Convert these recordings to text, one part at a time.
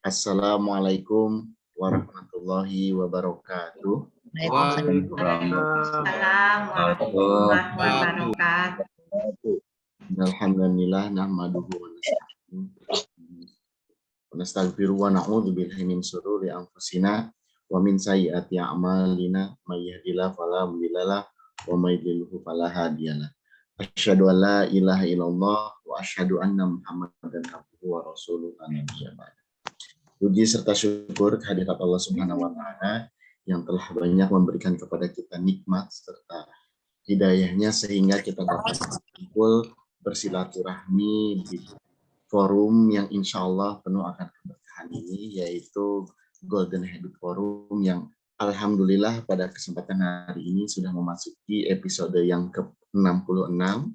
Assalamualaikum warahmatullahi wabarakatuh. Waalaikumsalam warahmatullahi wabarakatuh. Alhamdulillah nahmaduhu wa nastaghfiruh wa na'udzu billahi min syururi anfusina wa min sayyiati a'malina may yahdihillahu fala mudhillalah wa may yudhlil fala hadiyalah. Asyhadu an la ilaha illallah wa asyhadu anna Muhammadan abduhu wa rasuluh. Puji serta syukur kehadirat Allah Subhanahu wa taala yang telah banyak memberikan kepada kita nikmat serta hidayahnya sehingga kita dapat berkumpul bersilaturahmi di forum yang insya Allah penuh akan keberkahan ini, yaitu Golden Habit Forum yang alhamdulillah pada kesempatan hari ini sudah memasuki episode yang ke-66.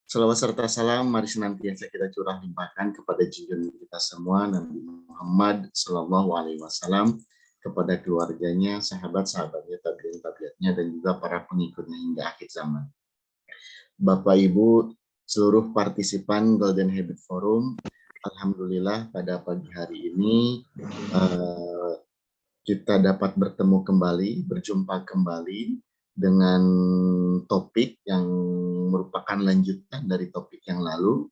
Salawat serta salam mari senantiasa kita curah limpahkan kepada junjungan kita semua Nabi Muhammad Sallallahu Alaihi Wasallam, kepada keluarganya, sahabat-sahabatnya, tabi'in-tabi'atnya, dan juga para pengikutnya hingga akhir zaman. Bapak Ibu, seluruh partisipan Golden Habit Forum, alhamdulillah pada pagi hari ini kita dapat bertemu kembali, berjumpa kembali dengan topik yang merupakan lanjutan dari topik yang lalu,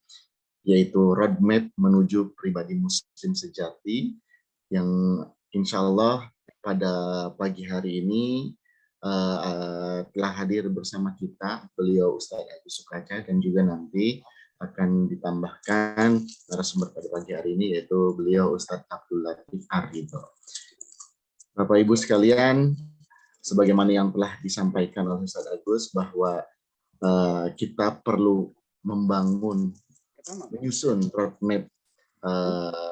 yaitu roadmap menuju pribadi muslim sejati, yang insya Allah pada pagi hari ini telah hadir bersama kita beliau Ustadz Agus Sukaca, dan juga nanti akan ditambahkan narasumber pada pagi hari ini yaitu beliau Ustadz Abdul Latif Arhidho. Bapak Ibu sekalian, sebagaimana yang telah disampaikan oleh Ustadz Agus bahwa kita perlu menyusun roadmap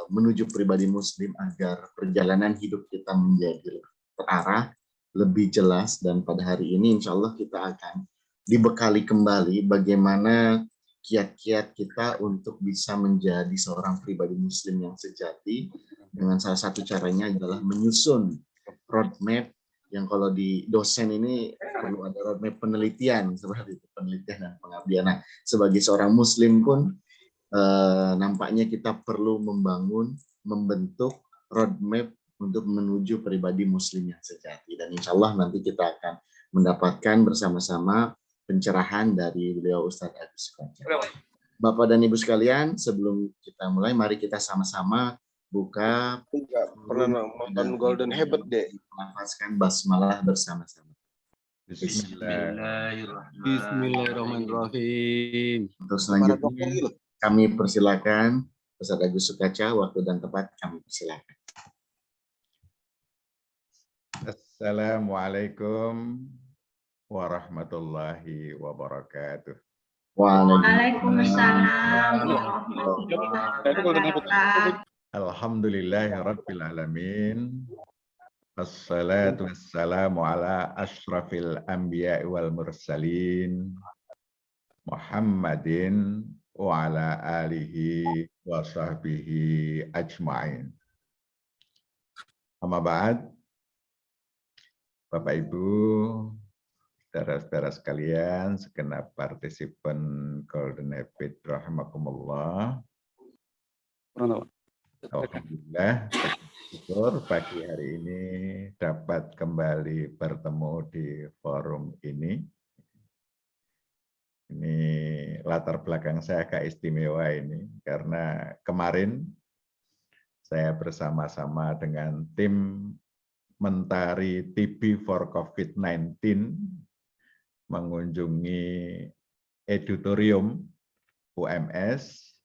menuju pribadi muslim agar perjalanan hidup kita menjadi terarah, lebih jelas, dan pada hari ini insya Allah kita akan dibekali kembali bagaimana kiat-kiat kita untuk bisa menjadi seorang pribadi muslim yang sejati, dengan salah satu caranya adalah menyusun roadmap yang kalau di dosen ini perlu ada roadmap penelitian, seperti itu, penelitian dan pengabdian. Nah, sebagai seorang muslim pun nampaknya kita perlu membentuk roadmap untuk menuju pribadi muslim yang sejati, dan insya Allah nanti kita akan mendapatkan bersama-sama pencerahan dari beliau Ustadz Agus Sukaca. Bapak dan Ibu sekalian, sebelum kita mulai, mari kita sama-sama buka pernah nonton Golden Habit deh. Melafazkan basmalah bersama-sama. Bismillahirrahmanirrahim. Untuk selanjutnya kami persilakan Ustadz Agus Sukaca, waktu dan tempat kami persilakan. Assalamualaikum warahmatullahi wabarakatuh. Waalaikumsalam warahmatullahi wabarakatuh. Alhamdulillahirabbil alamin. Assalatu wassalamu ala asyrafil anbiya'i wal mursalin Muhammadin wa ala alihi wa sahbihi ajma'in. Amma ba'd. Bapak Ibu, saudara-saudara sekalian, segenap partisipan Golden Habit rahimakumullah. Alhamdulillah, syukur pagi hari ini dapat kembali bertemu di forum ini. Ini latar belakang saya agak istimewa ini, karena kemarin saya bersama-sama dengan tim Mentari TB for COVID-19 mengunjungi Edutorium UMS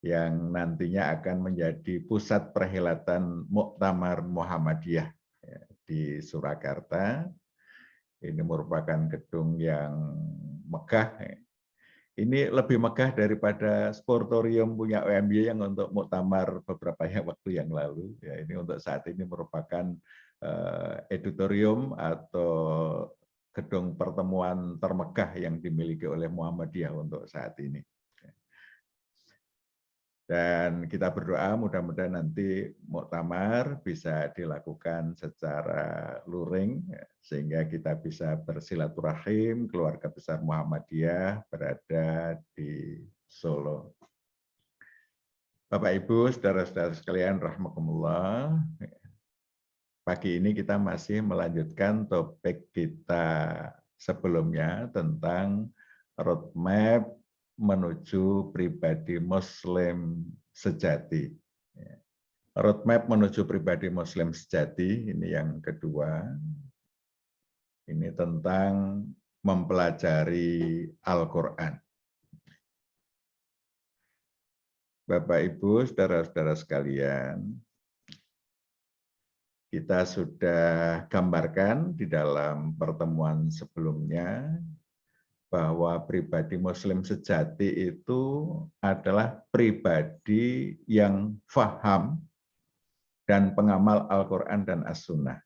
yang nantinya akan menjadi pusat perhelatan Muktamar Muhammadiyah di Surakarta. Ini merupakan gedung yang megah. Ini lebih megah daripada sportorium punya UMY yang untuk muktamar beberapa waktu yang lalu. Ya, ini untuk saat ini merupakan Edutorium atau gedung pertemuan termegah yang dimiliki oleh Muhammadiyah untuk saat ini. Dan kita berdoa mudah-mudahan nanti muktamar bisa dilakukan secara luring, sehingga kita bisa bersilaturahim keluarga besar Muhammadiyah berada di Solo. Bapak Ibu, saudara-saudara sekalian rahimakumullah. Pagi ini kita masih melanjutkan topik kita sebelumnya tentang roadmap menuju pribadi Muslim sejati. Roadmap menuju pribadi Muslim sejati, ini yang kedua. Ini tentang mempelajari Al-Quran. Bapak, Ibu, saudara-saudara sekalian, kita sudah gambarkan di dalam pertemuan sebelumnya bahwa pribadi Muslim sejati itu adalah pribadi yang faham dan pengamal Al-Quran dan As-Sunnah.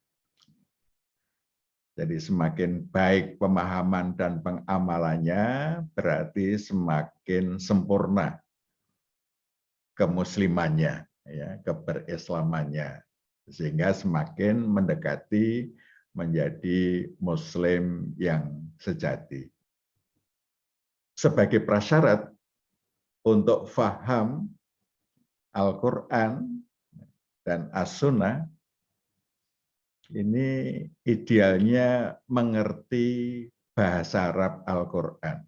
Jadi semakin baik pemahaman dan pengamalannya, berarti semakin sempurna kemuslimannya, ya, keberislamannya, sehingga semakin mendekati menjadi Muslim yang sejati. Sebagai prasyarat untuk faham Al-Quran dan As-Sunnah, ini idealnya mengerti bahasa Arab Al-Quran.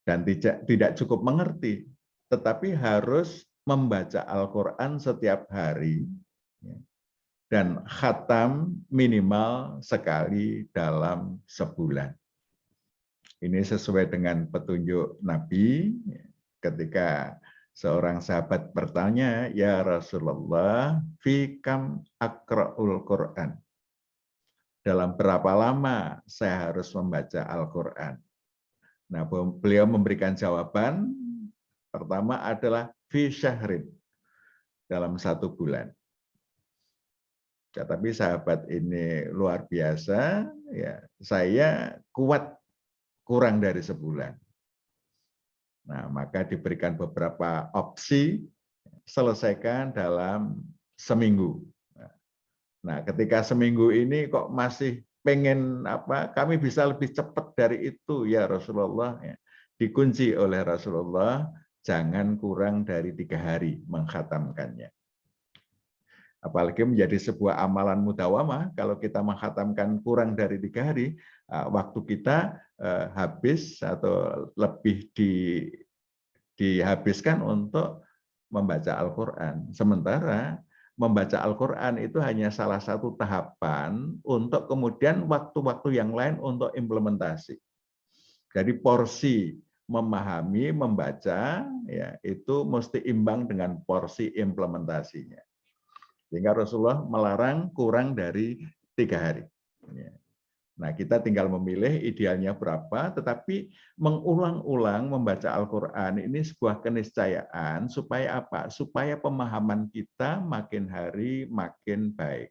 Dan tidak cukup mengerti, tetapi harus membaca Al-Quran setiap hari dan khatam minimal sekali dalam sebulan. Ini sesuai dengan petunjuk Nabi ketika seorang sahabat bertanya, "Ya Rasulullah, fi kam aqra'ul Quran?" Dalam berapa lama saya harus membaca Al-Quran? Nah, beliau memberikan jawaban pertama adalah fi syahrin, dalam 1 bulan. Ya, tapi sahabat ini luar biasa, ya, saya kuat kurang dari sebulan. Nah, maka diberikan beberapa opsi, selesaikan dalam seminggu. Nah, ketika seminggu ini kok masih pengen kami bisa lebih cepat dari itu ya Rasulullah, ya. Dikunci oleh Rasulullah, jangan kurang dari 3 hari mengkhatamkannya. Apalagi menjadi sebuah amalan mudawamah, kalau kita mengkhatamkan kurang dari 3 hari, waktu kita habis atau lebih dihabiskan untuk membaca Al-Quran. Sementara membaca Al-Quran itu hanya salah satu tahapan untuk kemudian waktu-waktu yang lain untuk implementasi. Jadi porsi memahami, membaca, ya, itu mesti imbang dengan porsi implementasinya. Sehingga Rasulullah melarang kurang dari 3 hari. Nah, kita tinggal memilih idealnya berapa, tetapi mengulang-ulang membaca Al-Quran ini sebuah keniscayaan supaya apa? Supaya pemahaman kita makin hari makin baik.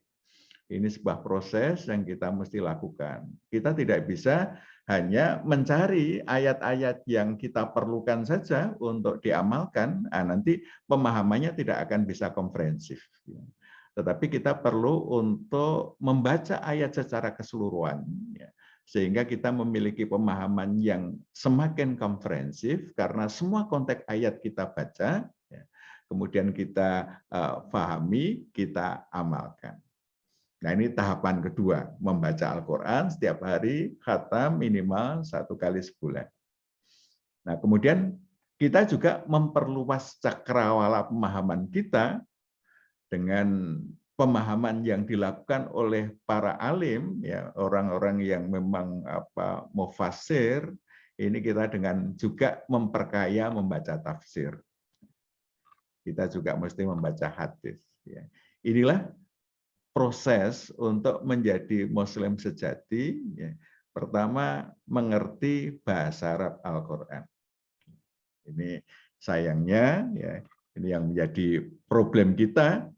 Ini sebuah proses yang kita mesti lakukan. Kita tidak bisa hanya mencari ayat-ayat yang kita perlukan saja untuk diamalkan, nanti pemahamannya tidak akan bisa komprehensif. Tetapi kita perlu untuk membaca ayat secara keseluruhan, ya, sehingga kita memiliki pemahaman yang semakin komprehensif karena semua konteks ayat kita baca, ya, kemudian kita pahami, kita amalkan. Nah, ini tahapan kedua, membaca Al-Quran setiap hari, khatam minimal 1 kali sebulan. Nah, kemudian kita juga memperluas cakrawala pemahaman kita dengan pemahaman yang dilakukan oleh para alim, ya, orang-orang yang memang mufassir, ini kita dengan juga memperkaya membaca tafsir. Kita juga mesti membaca hadis. Ya. Inilah proses untuk menjadi Muslim sejati. Ya. Pertama, mengerti bahasa Arab Al-Quran. Ini sayangnya, ya, ini yang menjadi problem kita.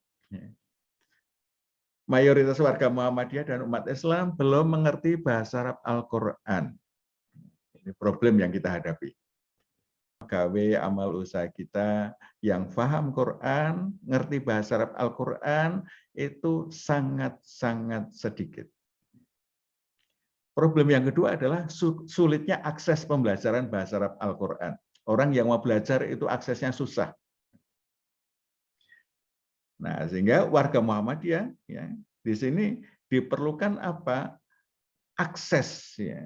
Mayoritas warga Muhammadiyah dan umat Islam belum mengerti bahasa Arab Al-Quran. Ini problem yang kita hadapi. Gawe amal usaha kita yang paham Quran, ngerti bahasa Arab Al-Quran, itu sangat-sangat sedikit. Problem yang kedua adalah sulitnya akses pembelajaran bahasa Arab Al-Quran. Orang yang mau belajar itu aksesnya susah. Nah, sehingga warga Muhammadiyah ya, di sini diperlukan apa? Akses ya.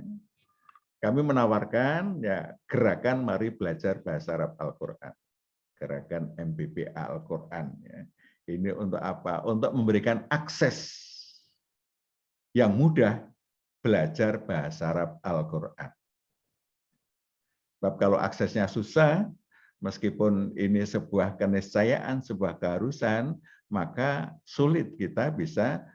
Kami menawarkan ya gerakan mari belajar bahasa Arab Al-Qur'an. Gerakan MBPA Al-Qur'an ya. Ini untuk apa? Untuk memberikan akses yang mudah belajar bahasa Arab Al-Qur'an. Sebab kalau aksesnya susah, meskipun ini sebuah keniscayaan, sebuah keharusan, maka sulit kita bisa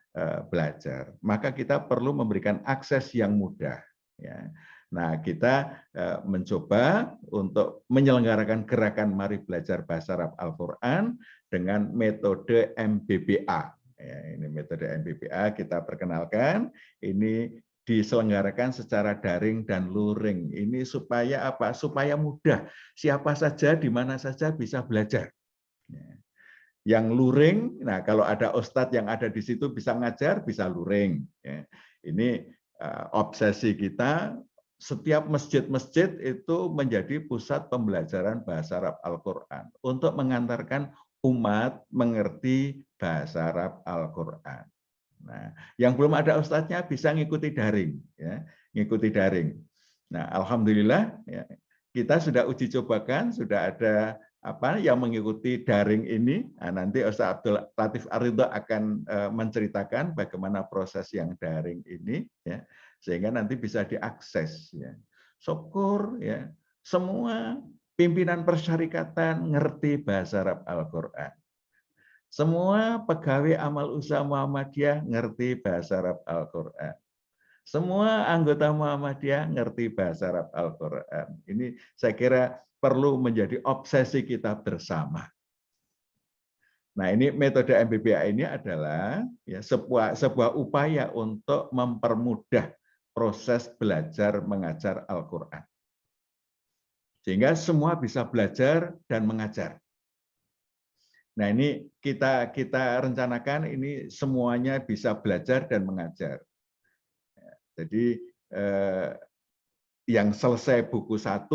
belajar. Maka kita perlu memberikan akses yang mudah. Ya. Nah, kita mencoba untuk menyelenggarakan gerakan Mari Belajar Bahasa Arab Al-Qur'an dengan metode MBPA. Ya, ini metode MBPA kita perkenalkan. Ini diselenggarakan secara daring dan luring. Ini supaya apa? Supaya mudah. Siapa saja, di mana saja bisa belajar. Yang luring, nah kalau ada ustadz yang ada di situ bisa ngajar, bisa luring. Ini obsesi kita, setiap masjid-masjid itu menjadi pusat pembelajaran bahasa Arab Al-Qur'an untuk mengantarkan umat mengerti bahasa Arab Al-Qur'an. Nah, yang belum ada ustadznya bisa ngikuti daring, ya, ngikuti daring. Nah, alhamdulillah ya, kita sudah uji cobakan, sudah ada apa yang mengikuti daring ini. Nah, nanti Ustaz Abdul Latif Ar-Ridho akan menceritakan bagaimana proses yang daring ini, ya, sehingga nanti bisa diakses. Ya. Syukur, ya, semua pimpinan persyarikatan ngerti bahasa Arab Al-Qur'an. Semua pegawai amal usaha Muhammadiyah ngerti bahasa Arab Al-Qur'an. Semua anggota Muhammadiyah ngerti bahasa Arab Al-Qur'an. Ini saya kira perlu menjadi obsesi kita bersama. Nah, ini metode MBPA ini adalah ya, sebuah upaya untuk mempermudah proses belajar mengajar Al-Qur'an. Sehingga semua bisa belajar dan mengajar. Nah, ini kita rencanakan ini semuanya bisa belajar dan mengajar. Jadi yang selesai buku 1,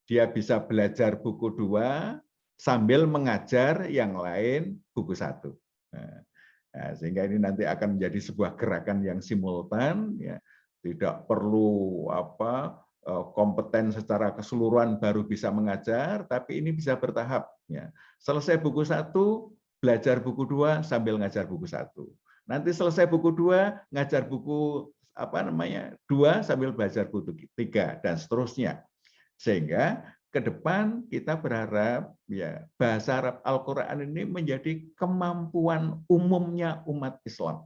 dia bisa belajar buku 2 sambil mengajar yang lain buku 1. Nah, sehingga ini nanti akan menjadi sebuah gerakan yang simultan, ya. Tidak perlu apa kompeten secara keseluruhan baru bisa mengajar, tapi ini bisa bertahap. Ya. Selesai buku 1, belajar buku 2 sambil ngajar buku 1. Nanti selesai buku 2, ngajar buku 2 sambil belajar buku 3 dan seterusnya. Sehingga ke depan kita berharap ya bahasa Arab Al-Qur'an ini menjadi kemampuan umumnya umat Islam.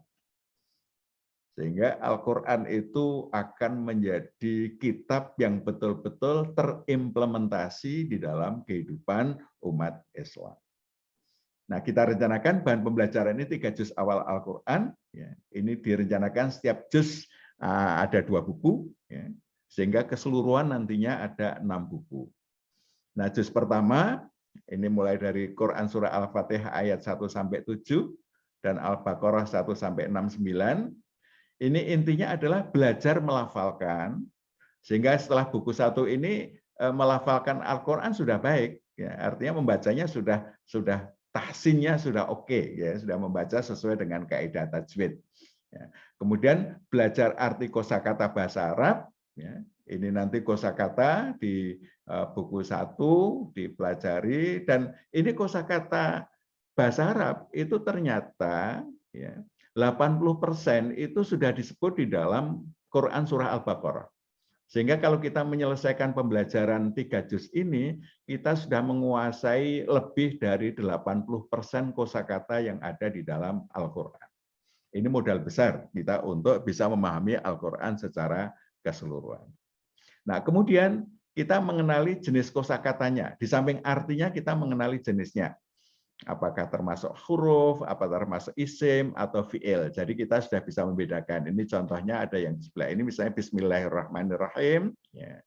Sehingga Al-Qur'an itu akan menjadi kitab yang betul-betul terimplementasi di dalam kehidupan umat Islam. Nah, kita rencanakan bahan pembelajaran ini 3 juz awal Al-Qur'an. Ya, ini direncanakan setiap juz ada 2 buku, ya, sehingga keseluruhan nantinya ada 6 buku. Nah, juz pertama ini mulai dari Quran surah Al-Fatihah ayat 1-7 dan Al-Baqarah 1-69. Ini intinya adalah belajar melafalkan, sehingga setelah buku 1 ini melafalkan Al-Qur'an sudah baik, ya, artinya membacanya sudah tahsinnya sudah oke, ya, sudah membaca sesuai dengan kaidah tajwid. Ya. Kemudian belajar arti kosakata bahasa Arab, ya. Ini nanti kosakata di buku 1 dipelajari, dan ini kosakata bahasa Arab itu ternyata ya 80% itu sudah disebut di dalam Quran surah Al-Baqarah. Sehingga kalau kita menyelesaikan pembelajaran 3 juz ini, kita sudah menguasai lebih dari 80% kosakata yang ada di dalam Al-Qur'an. Ini modal besar kita untuk bisa memahami Al-Qur'an secara keseluruhan. Nah, kemudian kita mengenali jenis kosakatanya. Di samping artinya kita mengenali jenisnya. Apakah termasuk huruf, apa termasuk isim atau fi'il. Jadi kita sudah bisa membedakan. Ini contohnya ada yang di sebelah ini, misalnya Bismillahirrahmanirrahim. Ya.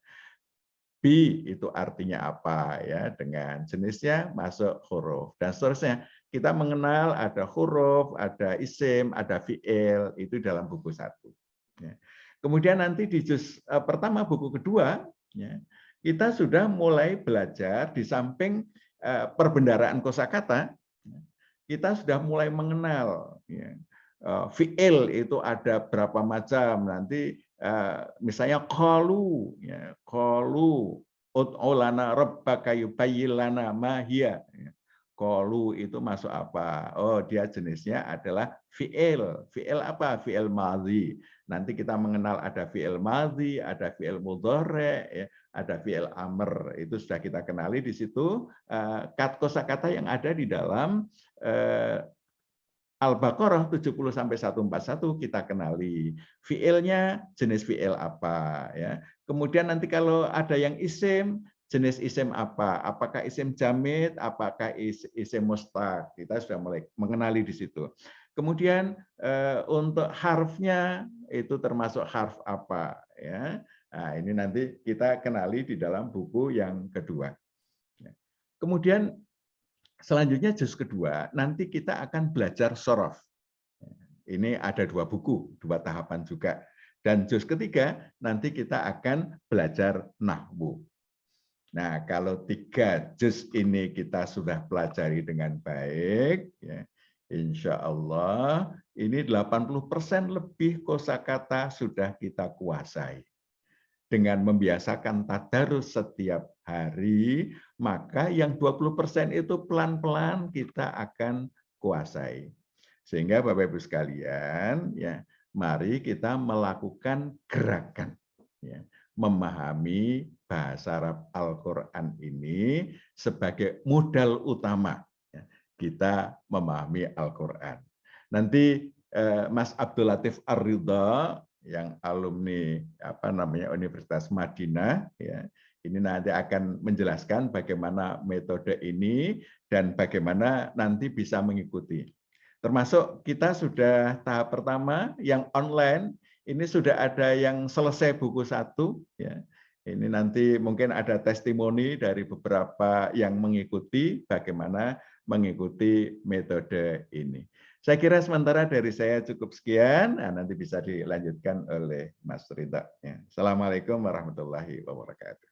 Bi itu artinya apa ya, dengan jenisnya masuk huruf dan seterusnya. Kita mengenal ada huruf, ada isim, ada fi'il, itu dalam buku 1. Ya. Kemudian nanti di juz pertama buku kedua, ya, kita sudah mulai belajar di samping perbendaraan kosakata, kita sudah mulai mengenal ya. Fi'il itu ada berapa macam, nanti misalnya qalu ya, qalu ud'ulana rabbaka yubayyin lana ma hiya. Qalu itu masuk apa? Oh, dia jenisnya adalah fi'il. Fi'il apa? Fi'il madhi. Nanti kita mengenal ada fi'il madhi, ada fi'il mudhari', ya, ada fi'il amr. Itu sudah kita kenali di situ kosakata yang ada di dalam Al-Baqarah 70 sampai 141 kita kenali. Fi'ilnya jenis fi'il apa ya. Kemudian nanti kalau ada yang isim, jenis isim apa? Apakah isim jamid, apakah isim mustaq? Kita sudah mulai mengenali di situ. Kemudian untuk harfnya itu termasuk harf apa ya. Nah, ini nanti kita kenali di dalam buku yang kedua. Kemudian selanjutnya juz kedua, nanti kita akan belajar sorof. Ini ada 2 buku, 2 tahapan juga. Dan juz ketiga, nanti kita akan belajar nahwu. Nah, kalau 3 juz ini kita sudah pelajari dengan baik, ya, insya Allah ini 80% lebih kosakata sudah kita kuasai. Dengan membiasakan tadarus setiap hari, maka yang 20% itu pelan-pelan kita akan kuasai. Sehingga Bapak Ibu sekalian, ya, mari kita melakukan gerakan ya, memahami bahasa Arab Al-Qur'an ini sebagai modal utama ya, kita memahami Al-Qur'an. Nanti Mas Abdul Latif Ar-Ridha yang alumni Universitas Madinah ya, ini nanti akan menjelaskan bagaimana metode ini dan bagaimana nanti bisa mengikuti. Termasuk kita sudah tahap pertama yang online, ini sudah ada yang selesai buku 1 ya. Ini nanti mungkin ada testimoni dari beberapa yang mengikuti bagaimana mengikuti metode ini. Saya kira sementara dari saya cukup sekian, nah, nanti bisa dilanjutkan oleh Mas Ridha. Ya. Assalamualaikum warahmatullahi wabarakatuh.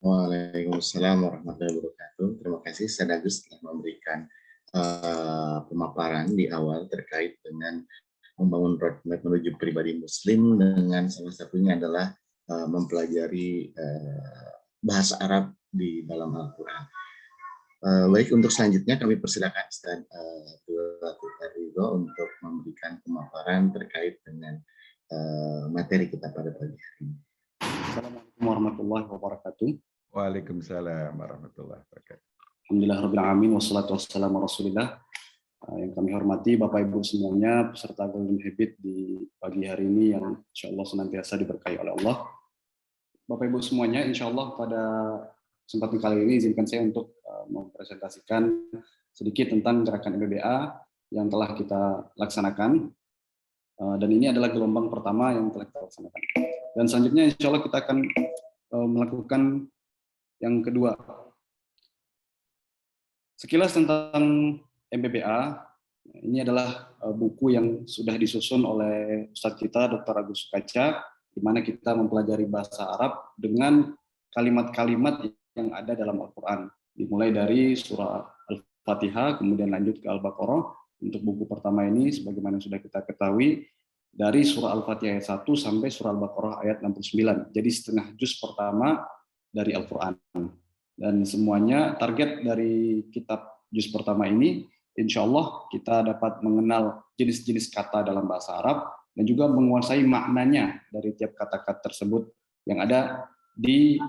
Waalaikumsalam warahmatullahi wabarakatuh. Terima kasih Sadagus telah memberikan pemaparan di awal terkait dengan membangun roadmap menuju pribadi Muslim, dengan salah satunya adalah mempelajari bahasa Arab di dalam Al-Quran. Baik, untuk selanjutnya kami persilakan Ustaz Ridho untuk memberikan pemaparan terkait dengan materi kita pada pagi hari ini. Assalamualaikum warahmatullahi wabarakatuh. Waalaikumsalam warahmatullahi wabarakatuh. Alhamdulillahirabbil alamin wassalatu wassalamu Rasulillah. Yang kami hormati Bapak Ibu semuanya peserta Golden Habit di pagi hari ini yang insyaallah senantiasa diberkahi oleh Allah. Bapak Ibu semuanya, insyaallah pada kesempatan kali ini izinkan saya untuk mempresentasikan sedikit tentang gerakan MBBA yang telah kita laksanakan, dan ini adalah gelombang pertama yang telah kita laksanakan. Dan selanjutnya insya Allah kita akan melakukan yang kedua. Sekilas tentang MBBA, ini adalah buku yang sudah disusun oleh Ustadz kita Dr. Agus Sukaca, di mana kita mempelajari bahasa Arab dengan kalimat-kalimat yang ada dalam Al-Quran. Dimulai dari surah Al-Fatihah, kemudian lanjut ke Al-Baqarah. Untuk buku pertama ini, sebagaimana sudah kita ketahui, dari surah Al-Fatihah ayat 1 sampai surah Al-Baqarah ayat 69. Jadi setengah juz pertama dari Al-Quran. Dan semuanya target dari kitab juz pertama ini, insya Allah kita dapat mengenal jenis-jenis kata dalam bahasa Arab, dan juga menguasai maknanya dari tiap kata-kata tersebut yang ada di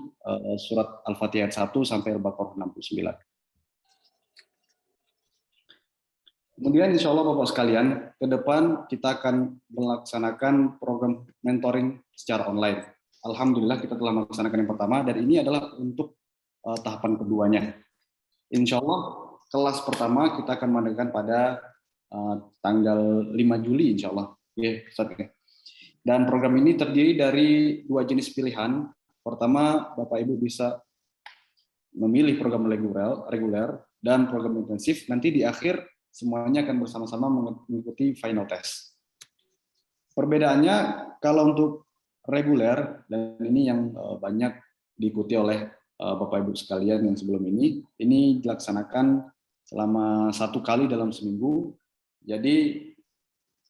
surat Al-Fatihah 1 sampai Al-Baqarah 69. Kemudian insya Allah Bapak sekalian, ke depan kita akan melaksanakan program mentoring secara online. Alhamdulillah kita telah melaksanakan yang pertama, dan ini adalah untuk tahapan keduanya. Insya Allah kelas pertama kita akan mengadakan pada tanggal 5 Juli insya Allah. Dan program ini terdiri dari 2 jenis pilihan. Pertama, Bapak Ibu bisa memilih program reguler dan program intensif. Nanti di akhir semuanya akan bersama-sama mengikuti final test. Perbedaannya kalau untuk reguler, dan ini yang banyak diikuti oleh Bapak Ibu sekalian yang sebelum ini dilaksanakan selama 1 kali dalam seminggu. Jadi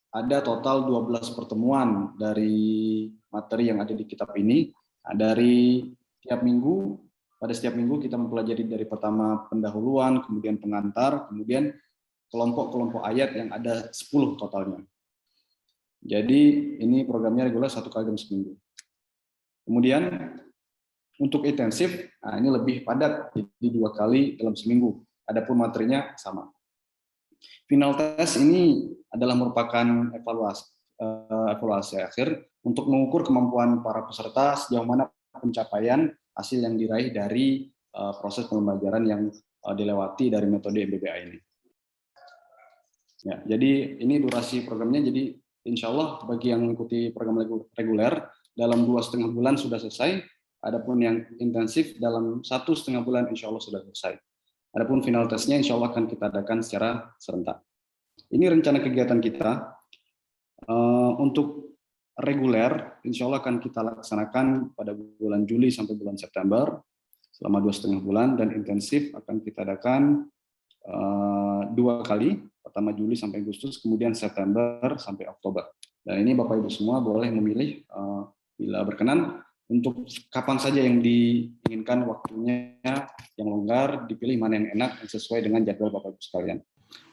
ada total 12 pertemuan dari materi yang ada di kitab ini. Dari tiap minggu, pada setiap minggu kita mempelajari dari pertama pendahuluan, kemudian pengantar, kemudian kelompok-kelompok ayat yang ada 10 totalnya. Jadi ini programnya reguler 1 kali dalam seminggu. Kemudian untuk intensif, nah ini lebih padat, jadi 2 kali dalam seminggu. Adapun materinya sama. Final test ini adalah merupakan evaluasi akhir untuk mengukur kemampuan para peserta sejauh mana pencapaian hasil yang diraih dari proses pembelajaran yang dilewati dari metode MBBA ini. Ya, jadi ini durasi programnya. Jadi insya Allah bagi yang mengikuti program reguler dalam 2,5 bulan sudah selesai. Adapun yang intensif dalam 1,5 bulan insya Allah sudah selesai. Adapun final testnya insya Allah akan kita adakan secara serentak. Ini rencana kegiatan kita. Untuk reguler, insya Allah akan kita laksanakan pada bulan Juli sampai bulan September, selama 2,5 bulan, dan intensif akan kita adakan 2 kali, pertama Juli sampai Agustus, kemudian September sampai Oktober. Dan ini Bapak Ibu semua boleh memilih bila berkenan untuk kapan saja yang diinginkan waktunya yang longgar, dipilih mana yang enak yang sesuai dengan jadwal Bapak Ibu sekalian.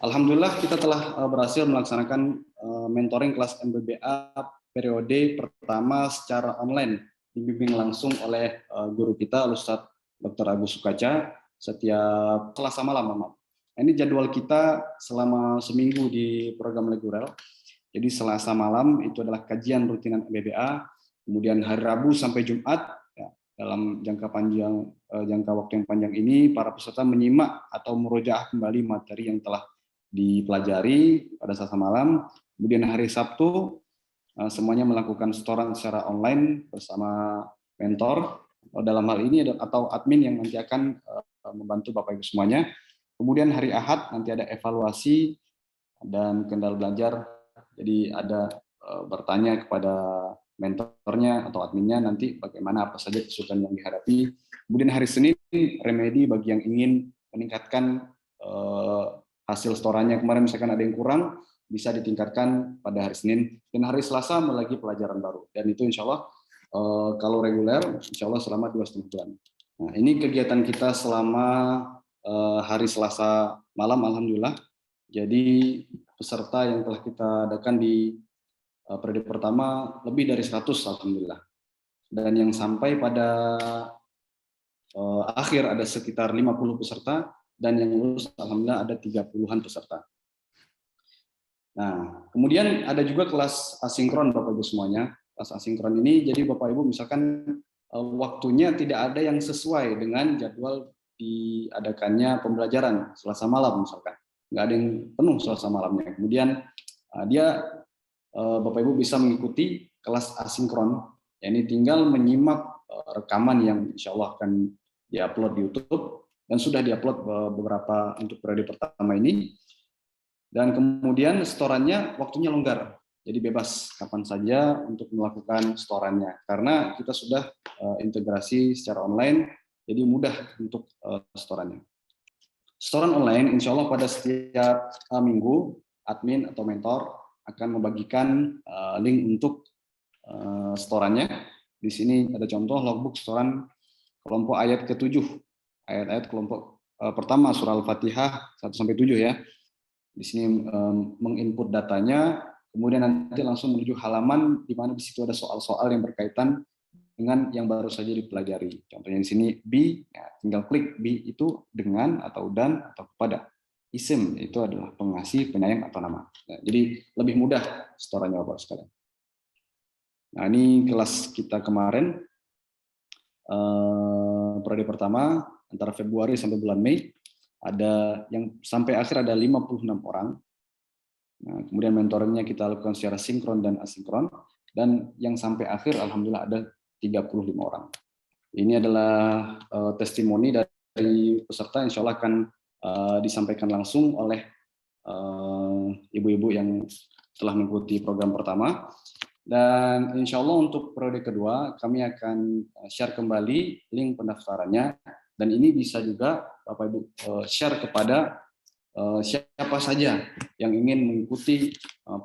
Alhamdulillah kita telah berhasil melaksanakan mentoring kelas MBBA periode pertama secara online, dibimbing langsung oleh guru kita Ustadz Dr. Agus Sukaca setiap Selasa malam. Ini jadwal kita selama seminggu di program reguler. Jadi Selasa malam itu adalah kajian rutinan MBBA, kemudian hari Rabu sampai Jumat ya, dalam jangka waktu yang panjang ini para peserta menyimak atau merojaah kembali materi yang telah dipelajari pada Selasa malam. Kemudian hari Sabtu semuanya melakukan setoran secara online bersama mentor dalam hal ini atau admin yang nanti akan membantu Bapak Ibu semuanya. Kemudian hari Ahad nanti ada evaluasi dan kendala belajar. Jadi ada bertanya kepada mentornya atau adminnya nanti bagaimana apa saja kesulitan yang dihadapi. Kemudian hari Senin remedi bagi yang ingin meningkatkan hasil setorannya. Kemarin misalkan ada yang kurang, bisa ditingkatkan pada hari Senin. Dan hari Selasa mulai lagi pelajaran baru. Dan itu insya Allah kalau reguler, insya Allah selama 2,5 bulan. Nah, ini kegiatan kita selama hari Selasa malam, alhamdulillah. Jadi peserta yang telah kita adakan di periode pertama lebih dari 100, alhamdulillah. Dan yang sampai pada akhir ada sekitar 50 peserta, dan yang lulus alhamdulillah ada 30-an peserta. Nah, kemudian ada juga kelas asinkron Bapak Ibu semuanya. Kelas asinkron ini jadi Bapak Ibu misalkan waktunya tidak ada yang sesuai dengan jadwal diadakannya pembelajaran Selasa malam misalkan. Nggak ada yang penuh Selasa malamnya. Kemudian Bapak Ibu bisa mengikuti kelas asinkron. Ya, ini tinggal menyimak rekaman yang insya Allah akan diupload di YouTube dan sudah diupload beberapa untuk periode pertama ini. Dan kemudian setorannya waktunya longgar, jadi bebas kapan saja untuk melakukan setorannya. Karena kita sudah integrasi secara online, jadi mudah untuk setorannya. Setoran online, insya Allah pada setiap minggu, admin atau mentor akan membagikan link untuk setorannya. Di sini ada contoh logbook setoran kelompok ayat ke-7, ayat-ayat kelompok pertama surah Al-Fatihah 1-7 ya. Di sini menginput datanya, kemudian nanti langsung menuju halaman di mana di situ ada soal-soal yang berkaitan dengan yang baru saja dipelajari. Contohnya di sini be, ya, tinggal klik be itu dengan atau dan atau kepada. Isim itu adalah pengasih, penyayang atau nama. Nah, jadi lebih mudah setorannya Bapak sekalian. Nah, ini kelas kita kemarin periode pertama antara Februari sampai bulan Mei. Ada yang sampai akhir ada 56 orang. Nah, kemudian mentoringnya kita lakukan secara sinkron dan asinkron, dan yang sampai akhir alhamdulillah ada 35 orang. Ini adalah testimoni dari peserta, insya Allah akan disampaikan langsung oleh ibu-ibu yang telah mengikuti program pertama. Dan insya Allah untuk periode kedua kami akan share kembali link pendaftarannya, dan ini bisa juga Bapak Ibu share kepada siapa saja yang ingin mengikuti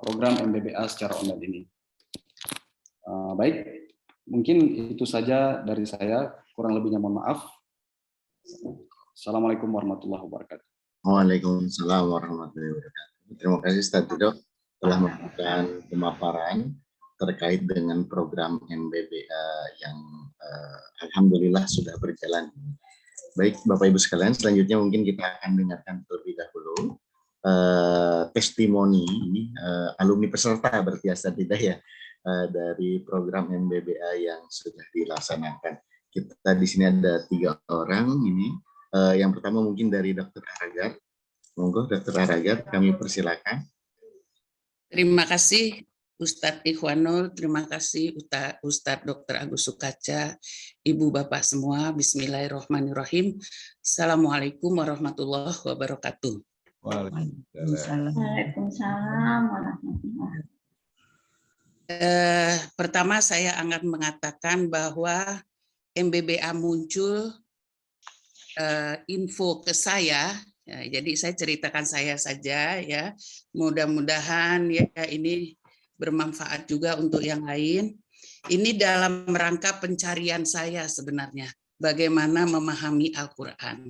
program MBBA secara online ini. Baik, mungkin itu saja dari saya, kurang lebihnya mohon maaf. Assalamualaikum warahmatullahi wabarakatuh. Waalaikumsalam warahmatullahi wabarakatuh. Terima kasih Ustaz Ridho telah memberikan pemaparan terkait dengan program MBBA yang alhamdulillah sudah berjalan. Baik Bapak Ibu sekalian, selanjutnya mungkin kita akan dengarkan terlebih dahulu testimoni alumni peserta berarti Ustaz Ridho ya, dari program MBBA yang sudah dilaksanakan. Kita di sini ada 3 orang ini. Yang pertama mungkin dari Dr. Aragar. Monggo Dr. Aragar, kami persilakan. Terima kasih Ustadz Ikhwanul, terima kasih Ustadz Dr. Agus Sukaca, Ibu Bapak semua, Bismillahirrahmanirrahim. Assalamualaikum warahmatullahi wabarakatuh. Waalaikumsalam warahmatullahi wabarakatuh. Pertama saya akan mengatakan bahwa MBBA muncul info ke saya, ya, jadi saya ceritakan saya saja ya. Mudah-mudahan ya ini bermanfaat juga untuk yang lain. Ini dalam rangka pencarian saya sebenarnya, bagaimana memahami Al-Qur'an.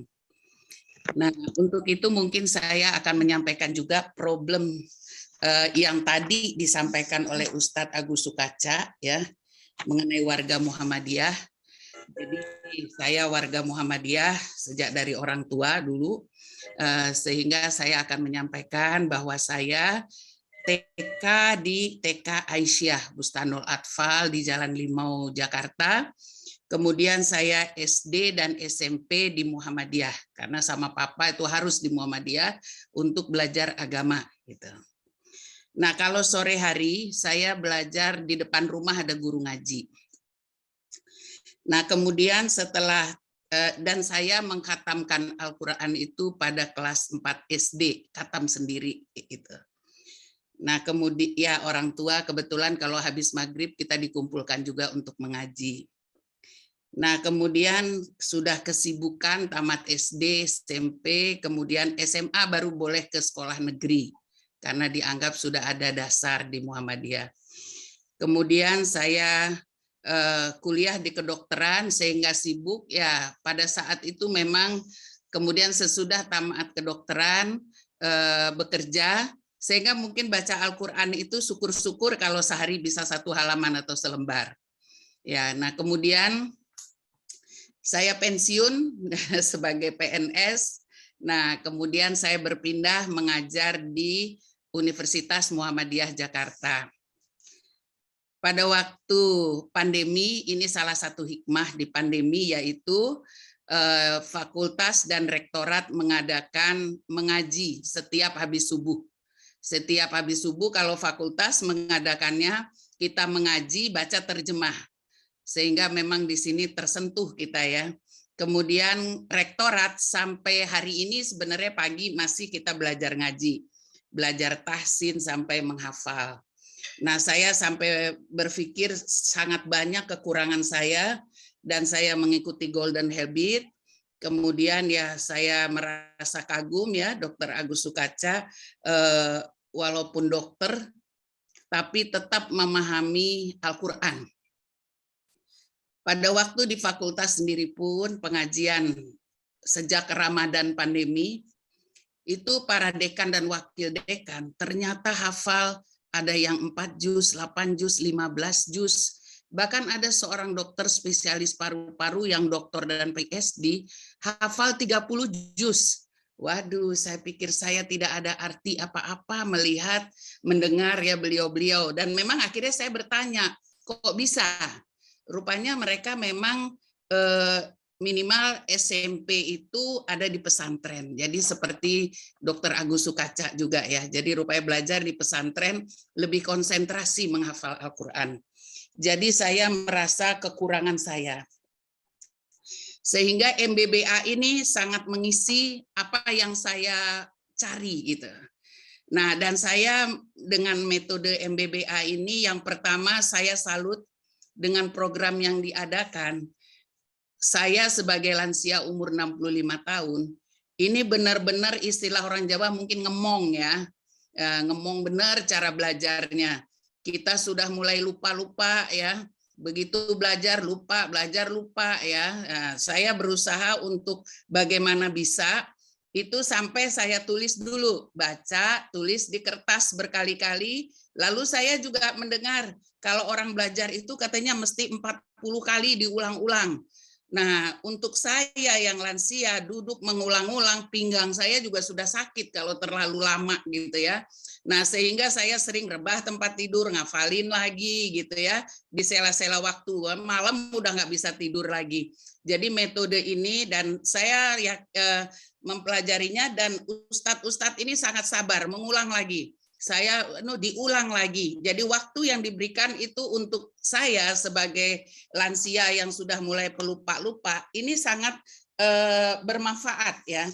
Nah, untuk itu mungkin saya akan menyampaikan juga problem yang tadi disampaikan oleh Ustadz Agus Sukaca ya, mengenai warga Muhammadiyah. Jadi saya warga Muhammadiyah sejak dari orang tua dulu, sehingga saya akan menyampaikan bahwa saya TK di TK Aisyah Bustanul Atfal di Jalan Limau, Jakarta. Kemudian saya SD dan SMP di Muhammadiyah, karena sama papa itu harus di Muhammadiyah untuk belajar agama. Gitu. Nah, kalau sore hari saya belajar di depan rumah ada guru ngaji. Nah, kemudian setelah dan saya mengkhatamkan Al-Qur'an itu pada kelas 4 SD, khatam sendiri gitu. Nah, kemudian ya orang tua kebetulan kalau habis maghrib kita dikumpulkan juga untuk mengaji. Nah, kemudian sudah kesibukan tamat SD, SMP, kemudian SMA baru boleh ke sekolah negeri karena dianggap sudah ada dasar di Muhammadiyah. Kemudian saya kuliah di kedokteran sehingga sibuk ya pada saat itu memang, kemudian sesudah tamat kedokteran bekerja sehingga mungkin baca Al-Qur'an itu syukur-syukur kalau sehari bisa 1 halaman atau selembar. Ya, nah kemudian saya pensiun sebagai PNS. Nah, kemudian saya berpindah mengajar di Universitas Muhammadiyah Jakarta. Pada waktu pandemi, ini salah satu hikmah di pandemi, yaitu fakultas dan rektorat mengadakan mengaji setiap habis subuh. Setiap habis subuh kalau fakultas mengadakannya, kita mengaji baca terjemah. Sehingga memang di sini tersentuh kita ya. Kemudian rektorat sampai hari ini sebenarnya pagi masih kita belajar ngaji. Belajar tahsin sampai menghafal. Nah, saya sampai berpikir sangat banyak kekurangan saya dan saya mengikuti Golden Habit. Kemudian ya saya merasa kagum ya Dr. Agus Sukaca, walaupun dokter tapi tetap memahami Al-Qur'an. Pada waktu di fakultas sendiri pun pengajian sejak Ramadan pandemi itu para dekan dan wakil dekan ternyata hafal. Ada yang 4 juz, 8 juz, 15 juz. Bahkan ada seorang dokter spesialis paru-paru yang doktor dan PhD, hafal 30 juz. Waduh, saya pikir saya tidak ada arti apa-apa melihat, mendengar ya beliau-beliau. Dan memang akhirnya saya bertanya, kok bisa? Rupanya mereka memang minimal SMP itu ada di pesantren. Jadi seperti Dr. Agus Sukaca juga ya. Jadi rupanya belajar di pesantren lebih konsentrasi menghafal Al-Qur'an. Jadi saya merasa kekurangan saya. Sehingga MBBA ini sangat mengisi apa yang saya cari gitu. Nah, dan saya dengan metode MBBA ini yang pertama saya salut dengan program yang diadakan. Saya sebagai lansia umur 65 tahun, ini benar-benar istilah orang Jawa mungkin ngemong ya. Ngemong benar cara belajarnya. Kita sudah mulai lupa-lupa ya. Begitu belajar lupa ya. Nah, saya berusaha untuk bagaimana bisa itu sampai saya tulis dulu, baca, tulis di kertas berkali-kali, lalu saya juga mendengar kalau orang belajar itu katanya mesti 40 kali diulang-ulang. Nah, untuk saya yang lansia duduk mengulang-ulang, pinggang saya juga sudah sakit kalau terlalu lama gitu ya. Nah, sehingga saya sering rebah tempat tidur, ngafalin lagi gitu ya, di sela-sela waktu, malam udah nggak bisa tidur lagi. Jadi metode ini dan saya ya mempelajarinya dan ustadz-ustadz ini sangat sabar mengulang lagi. Saya diulang lagi. Jadi waktu yang diberikan itu untuk saya sebagai lansia yang sudah mulai pelupa-lupa ini sangat bermanfaat ya.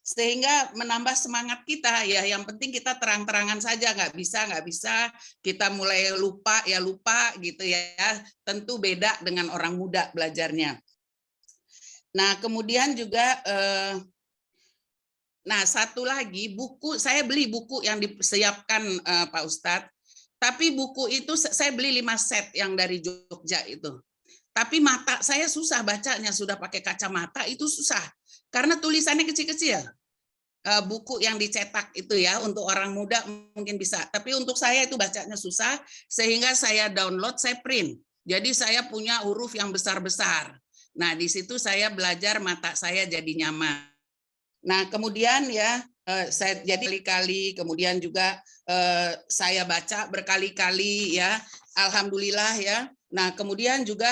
Sehingga menambah semangat kita ya. Yang penting kita terang-terangan saja, nggak bisa kita mulai lupa gitu ya. Tentu beda dengan orang muda belajarnya. Nah, kemudian juga nah, satu lagi buku, saya beli buku yang disiapkan Pak Ustadz, tapi buku itu saya beli 5 set yang dari Jogja itu. Tapi mata saya susah bacanya, sudah pakai kacamata itu susah, karena tulisannya kecil-kecil. Buku yang dicetak itu ya, untuk orang muda mungkin bisa, tapi untuk saya itu bacanya susah, sehingga saya download, saya print. Jadi saya punya huruf yang besar-besar. Nah, di situ saya belajar, mata saya jadi nyaman. Nah, kemudian ya saya jadi kali-kali, kemudian juga saya baca berkali-kali ya, alhamdulillah ya. Nah, kemudian juga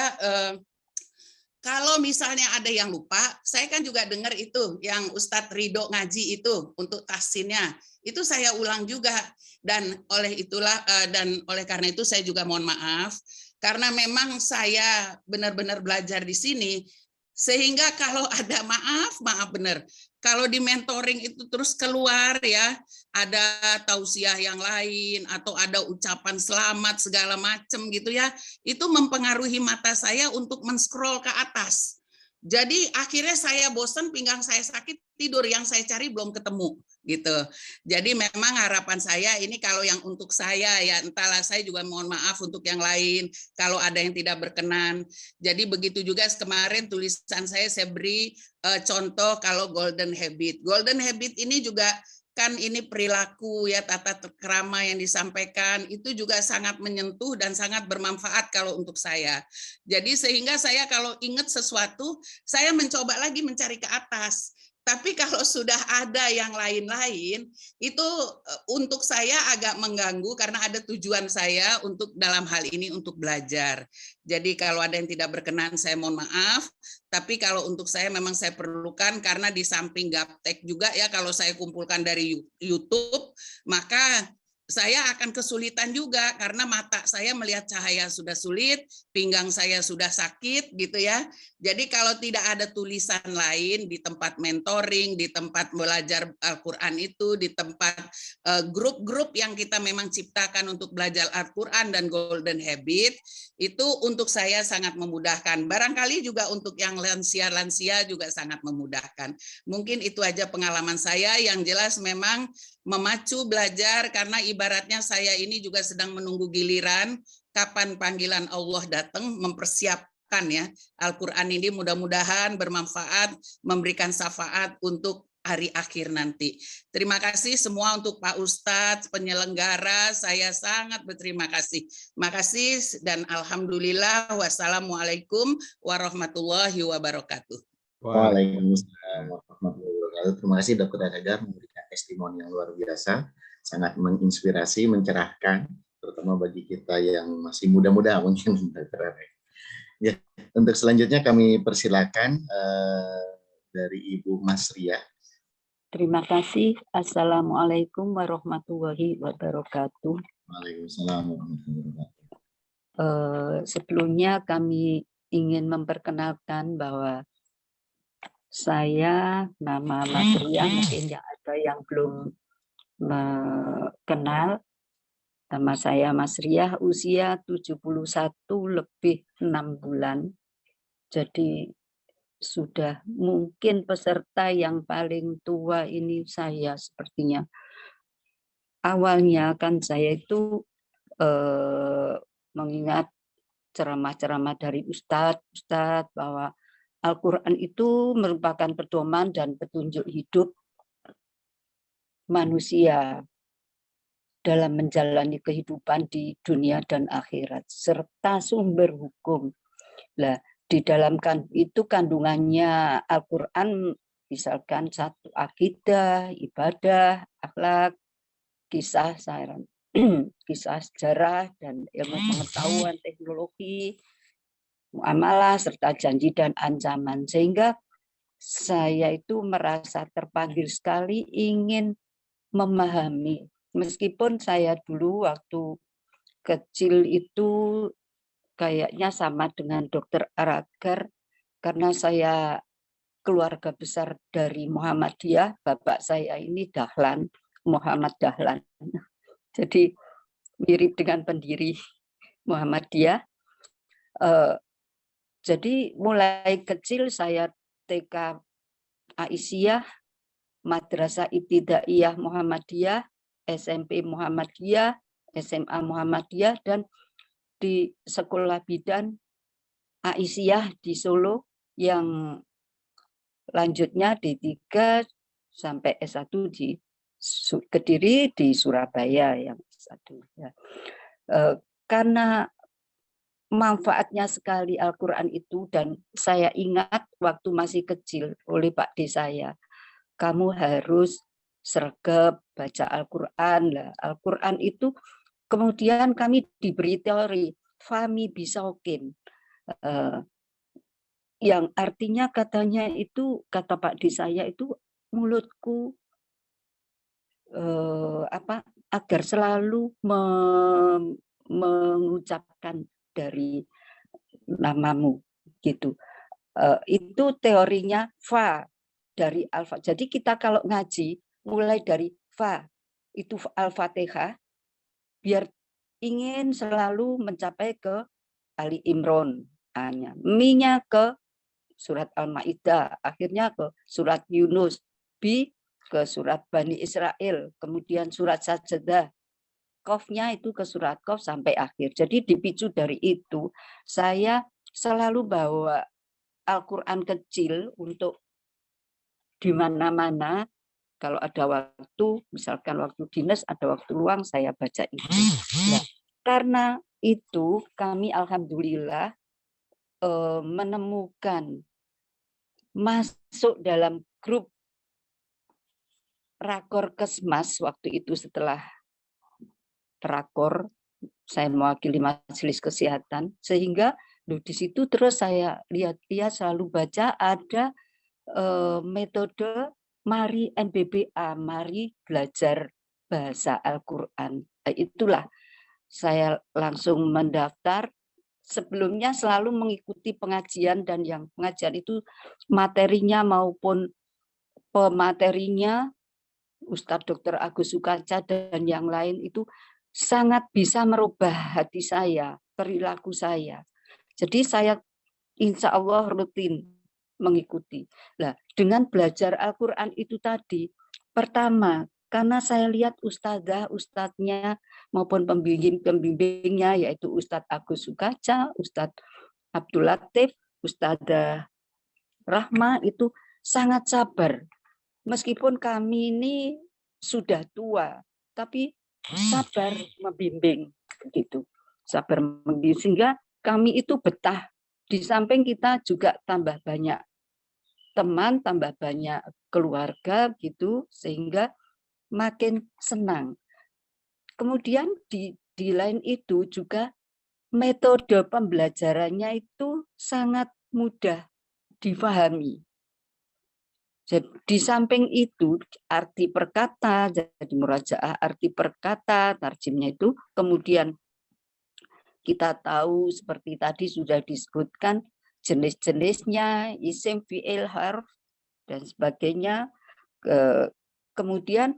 kalau misalnya ada yang lupa, saya kan juga dengar itu yang Ustadz Ridho ngaji itu untuk tahsinnya, itu saya ulang juga. Dan oleh itulah dan oleh karena itu saya juga mohon maaf karena memang saya benar-benar belajar di sini. Sehingga kalau ada maaf benar. Kalau di mentoring itu terus keluar ya, ada tausiah yang lain atau ada ucapan selamat segala macam gitu ya, itu mempengaruhi mata saya untuk men-scroll ke atas. Jadi akhirnya saya bosan, pinggang saya sakit, tidur, yang saya cari belum ketemu gitu. Jadi memang harapan saya ini kalau yang untuk saya ya, entahlah, saya juga mohon maaf untuk yang lain kalau ada yang tidak berkenan. Jadi begitu juga kemarin tulisan saya beri contoh kalau golden habit. Golden habit ini juga kan ini perilaku ya, tata krama yang disampaikan itu juga sangat menyentuh dan sangat bermanfaat kalau untuk saya. Jadi sehingga saya kalau ingat sesuatu, saya mencoba lagi mencari ke atas. Tapi kalau sudah ada yang lain-lain, itu untuk saya agak mengganggu karena ada tujuan saya untuk dalam hal ini untuk belajar. Jadi kalau ada yang tidak berkenan, saya mohon maaf. Tapi kalau untuk saya memang saya perlukan karena di samping gaptek juga ya, kalau saya kumpulkan dari YouTube, maka saya akan kesulitan juga karena mata saya melihat cahaya sudah sulit, pinggang saya sudah sakit gitu ya. Jadi kalau tidak ada tulisan lain di tempat mentoring, di tempat belajar Al-Quran itu, di tempat grup-grup yang kita memang ciptakan untuk belajar Al-Quran dan Golden Habit, itu untuk saya sangat memudahkan. Barangkali juga untuk yang lansia-lansia juga sangat memudahkan. Mungkin itu aja pengalaman saya, yang jelas memang memacu belajar karena ibaratnya saya ini juga sedang menunggu giliran kapan panggilan Allah datang, mempersiapkan ya Al-Quran ini mudah-mudahan bermanfaat, memberikan syafaat untuk hari akhir nanti. Terima kasih semua untuk Pak Ustadz, penyelenggara, saya sangat berterima kasih. Makasih dan alhamdulillah, wassalamualaikum warahmatullahi wabarakatuh. Waalaikumsalam warahmatullahi wabarakatuh. Terima kasih Dr. Hajar memberikan testimoni yang luar biasa, sangat menginspirasi, mencerahkan, terutama bagi kita yang masih muda-muda mungkin. Ya, untuk selanjutnya kami persilakan dari Ibu Masriah. Terima kasih. Assalamualaikum warahmatullahi wabarakatuh. Waalaikumsalam warahmatullahi wabarakatuh. Sebelumnya kami ingin memperkenalkan bahwa saya nama Masriah, mungkin yang ada yang belum kenal. Nama saya Mas Riah, usia 71 lebih 6 bulan. Jadi sudah mungkin peserta yang paling tua ini saya sepertinya. Awalnya kan saya itu mengingat ceramah-ceramah dari Ustadz bahwa Al-Quran itu merupakan pedoman dan petunjuk hidup manusia dalam menjalani kehidupan di dunia dan akhirat, serta sumber hukum. Nah, di dalam itu kandungannya Al-Quran, misalkan satu akidah, ibadah, akhlak, kisah kisah sejarah dan ilmu pengetahuan, teknologi, muamalah, serta janji dan ancaman. Sehingga saya itu merasa terpanggil sekali ingin memahami. Meskipun saya dulu waktu kecil itu kayaknya sama dengan Dr. Aragar, karena saya keluarga besar dari Muhammadiyah, bapak saya ini Dahlan, Muhammad Dahlan. Jadi mirip dengan pendiri Muhammadiyah. Jadi mulai kecil saya TK Aisyah, Madrasah Ibtidaiyah Muhammadiyah, SMP Muhammadiyah, SMA Muhammadiyah, dan di sekolah bidan Aisyah di Solo, yang lanjutnya D3 sampai S1 di Kediri, di Surabaya yang S1. Ya. Karena manfaatnya sekali Al-Quran itu, dan saya ingat waktu masih kecil oleh Pak D saya, kamu harus sergap baca Al-Quran. Al-Quran itu kemudian kami diberi teori Fahmi Bisokin, yang artinya katanya itu, kata Pak D saya itu, mulutku agar selalu mengucapkan dari namamu gitu. Itu teorinya fa dari alfa. Jadi kita kalau ngaji mulai dari fa itu Al-Fatihah, biar ingin selalu mencapai ke Ali Imran, A-nya, Mi-nya ke surat Al-Maidah, akhirnya ke surat Yunus, B ke surat Bani Israel, kemudian surat Sajdah, Qaf-nya itu ke surat Qaf sampai akhir. Jadi dipicu dari itu, saya selalu bawa Al-Quran kecil untuk di mana-mana. Kalau ada waktu, misalkan waktu dinas, ada waktu luang, saya baca itu. Nah, karena itu kami alhamdulillah menemukan masuk dalam grup Rakor Kesmas waktu itu. Setelah Rakor, saya mewakili Majelis Kesehatan, sehingga di situ terus saya lihat dia selalu baca ada metode mari NBBA, mari belajar bahasa Al-Quran. Itulah saya langsung mendaftar. Sebelumnya selalu mengikuti pengajian, dan yang pengajian itu materinya maupun pematerinya Ustadz Dr. Agus Sukaca dan yang lain itu sangat bisa merubah hati saya, perilaku saya. Jadi saya insya Allah rutin mengikuti. Nah, dengan belajar Al-Quran itu tadi, pertama, karena saya lihat ustadznya maupun pembimbingnya, yaitu Ustadz Agus Sukaca, Ustadz Abdul Latif, Ustadzah Rahma, itu sangat sabar. Meskipun kami ini sudah tua, tapi sabar membimbing, begitu. Sabar membimbing, sehingga kami itu betah. Di samping kita juga tambah banyak teman, tambah banyak keluarga gitu, sehingga makin senang. Kemudian di lain itu juga metode pembelajarannya itu sangat mudah difahami. Jadi di samping itu arti perkata, jadi murajaah arti perkata, tarjimnya itu, kemudian kita tahu seperti tadi sudah disebutkan jenis-jenisnya, isim, fi'il, harf, dan sebagainya. Kemudian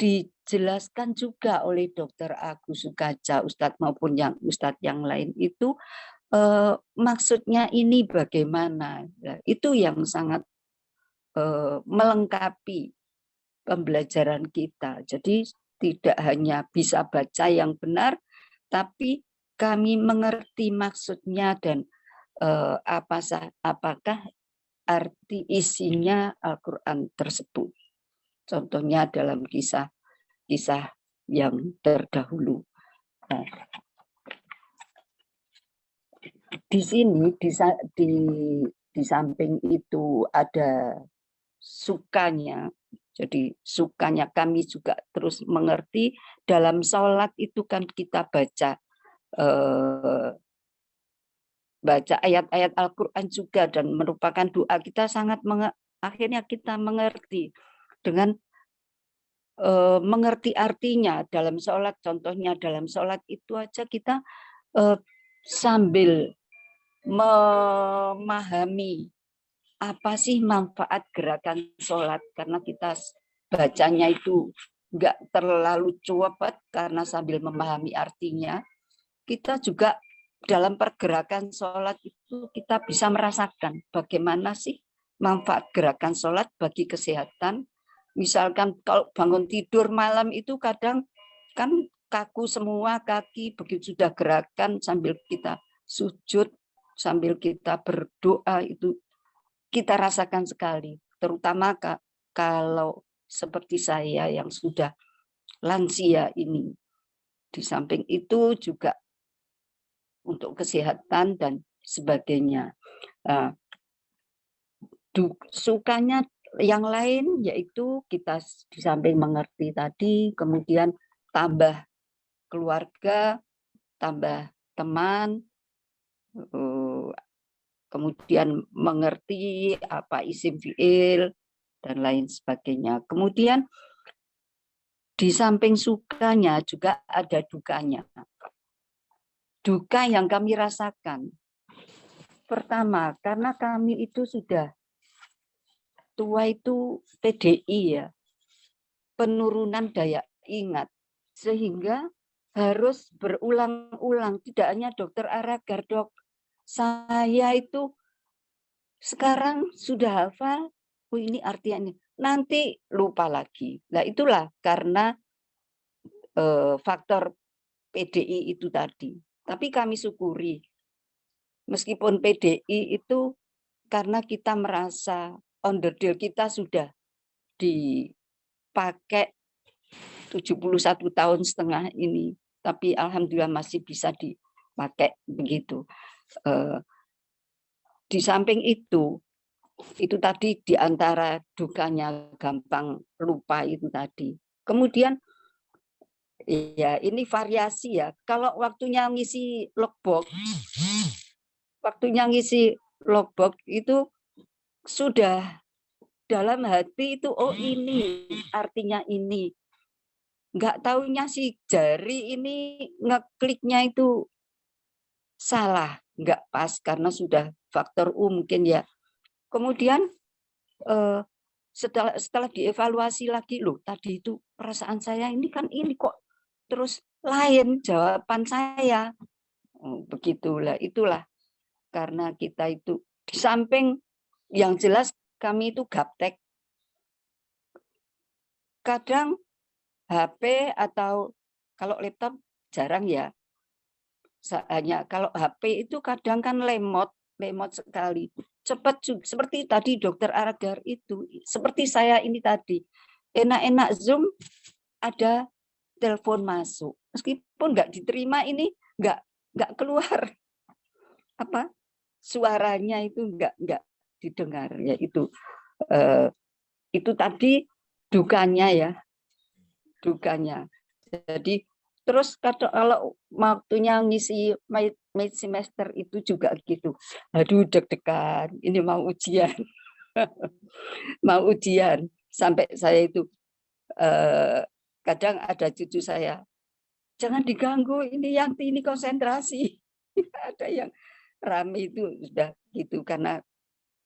dijelaskan juga oleh Dr. Agus Sukaja, Ustadz maupun Ustadz yang lain itu maksudnya ini bagaimana. Nah, itu yang sangat melengkapi pembelajaran kita. Jadi tidak hanya bisa baca yang benar, tapi kami mengerti maksudnya dan apakah arti isinya Al-Quran tersebut. Contohnya dalam kisah yang terdahulu. Nah, di sini di samping itu ada sukanya. Jadi sukanya kami juga terus mengerti dalam sholat itu kan kita baca ayat-ayat Al-Quran juga dan merupakan doa kita akhirnya kita mengerti dengan mengerti artinya dalam sholat. Contohnya dalam sholat itu aja kita sambil memahami apa sih manfaat gerakan sholat, karena kita bacanya itu enggak terlalu cepat karena sambil memahami artinya, kita juga dalam pergerakan sholat itu kita bisa merasakan bagaimana sih manfaat gerakan sholat bagi kesehatan. Misalkan kalau bangun tidur malam itu kadang kan kaku semua kaki, begitu sudah gerakan sambil kita sujud, sambil kita berdoa itu kita rasakan sekali. Terutama kalau seperti saya yang sudah lansia ini. Di samping itu juga untuk kesehatan dan sebagainya. Sukanya yang lain yaitu kita di samping mengerti tadi, kemudian tambah keluarga, tambah teman, kemudian mengerti apa isim fiil dan lain sebagainya. Kemudian di samping sukanya juga ada dukanya. Duka yang kami rasakan. Pertama, karena kami itu sudah tua itu PDI ya, penurunan daya ingat, sehingga harus berulang-ulang. Tidak hanya dokter Aragar, dok, saya itu sekarang sudah hafal, oh ini artinya, nanti lupa lagi. Nah itulah karena faktor PDI itu tadi. Tapi kami syukuri, meskipun PDI itu karena kita merasa onderdil kita sudah dipakai 71 tahun setengah ini, tapi alhamdulillah masih bisa dipakai begitu. Di samping itu tadi di antara dukanya gampang lupa itu tadi. Kemudian ya ini variasi ya. Kalau waktunya ngisi logbook itu sudah dalam hati itu, oh ini artinya ini. Nggak taunya si jari ini ngekliknya itu salah, nggak pas karena sudah faktor U mungkin ya. Kemudian setelah dievaluasi lagi, loh tadi itu perasaan saya ini kan ini kok terus lain jawaban saya. Begitulah, itulah karena kita itu di samping yang jelas kami itu gaptek. Kadang HP atau kalau laptop jarang ya. Hanya kalau HP itu kadang kan lemot sekali. Cepat juga. Seperti tadi dokter Aragar itu, seperti saya ini tadi. Enak-enak Zoom ada telepon masuk. Meskipun nggak diterima ini nggak keluar apa suaranya itu nggak didengar ya itu tadi dukanya ya, dukanya. Jadi terus kalau waktunya ngisi mid semester itu juga gitu. Aduh deg-degan, ini mau ujian. Mau ujian sampai saya itu kadang ada cucu saya, jangan diganggu, ini konsentrasi. Ada yang rame itu sudah gitu karena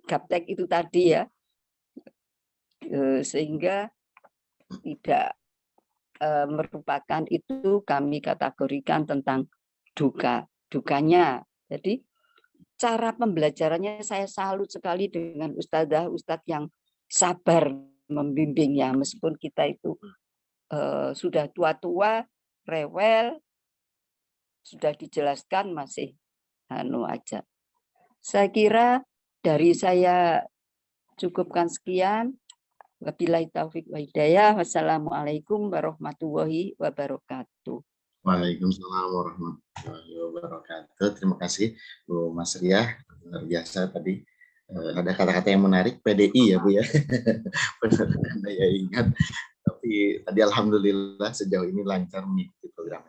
gaptek itu tadi ya, sehingga tidak merupakan itu kami kategorikan tentang dukanya. Jadi cara pembelajarannya saya salut sekali dengan ustadz yang sabar membimbingnya, meskipun kita itu sudah tua-tua, rewel, sudah dijelaskan masih aja. Saya kira dari saya cukupkan sekian. Wabillahi taufik wa hidayah. Wassalamualaikum warahmatullahi wabarakatuh. Waalaikumsalam warahmatullahi wabarakatuh. Terima kasih Bu Mas Riah, luar biasa tadi. Ada kata-kata yang menarik, PDI ya Bu ya. Benar Anda ya ingat. Tapi tadi alhamdulillah sejauh ini lancar mengikuti program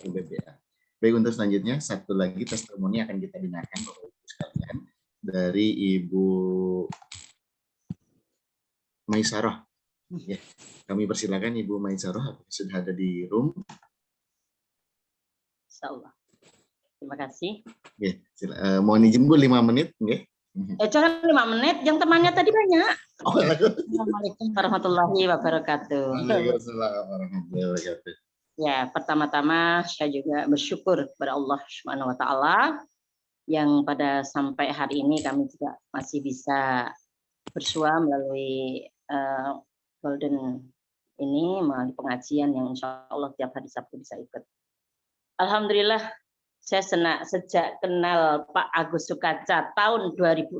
MBBA. Baik, untuk selanjutnya satu lagi testimoni akan kita dengarkan Bapak Ibu sekalian dari Ibu Maisarah. Ya, kami persilakan Ibu Maisarah, sudah ada di room. Insyaallah. Terima kasih. Ya, mohon izin Bu 5 menit, nggih. Jangan 5 menit, yang temannya tadi banyak. Oh, Assalamualaikum warahmatullahi wabarakatuh. Waalaikumsalam warahmatullahi wabarakatuh. Ya, pertama-tama saya juga bersyukur kepada Allah Subhanahu wa taala yang pada sampai hari ini kami juga masih bisa bersua melalui Golden ini, melalui pengajian yang insya Allah tiap hari Sabtu bisa ikut. Alhamdulillah, saya sejak kenal Pak Agus Sukaca tahun 2006,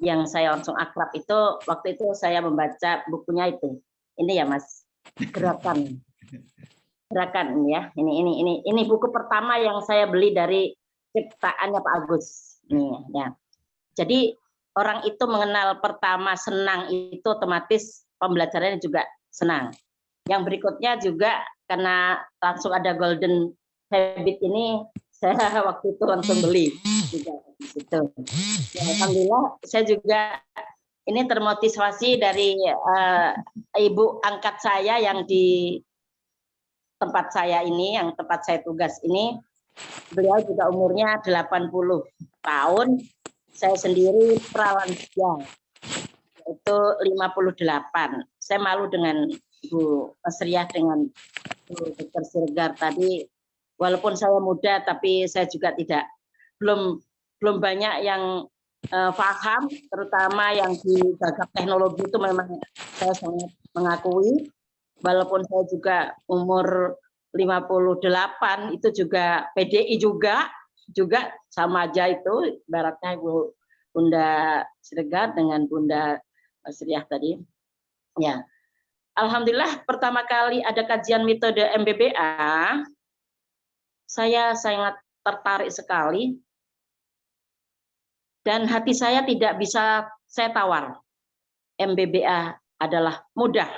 yang saya langsung akrab itu, waktu itu saya membaca bukunya itu. Ini ya Mas, Gerakan ya. Ini buku pertama yang saya beli dari ciptaannya Pak Agus. Ini ya. Jadi orang itu mengenal pertama senang itu otomatis pembelajarannya juga senang. Yang berikutnya juga karena langsung ada Golden Habit ini, saya waktu itu langsung beli juga di situ. Ya, alhamdulillah saya juga ini termotivasi dari ibu angkat saya yang di tempat saya ini, yang tempat saya tugas ini. Beliau juga umurnya 80 tahun. Saya sendiri pralansia, itu 58. Saya malu dengan Bu Mas Riah, dengan Bu Dr. Siregar tadi. Walaupun saya muda, tapi saya juga belum banyak yang paham, terutama yang di gagap teknologi itu memang saya sangat mengakui. Walaupun saya juga umur 58, itu juga PDI juga sama aja itu, ibaratnya Bunda Siregar dengan Bunda Mas Riah tadi. Ya, alhamdulillah pertama kali ada kajian metode MBBA, saya sangat tertarik sekali dan hati saya tidak bisa saya tawar. MBBA adalah mudah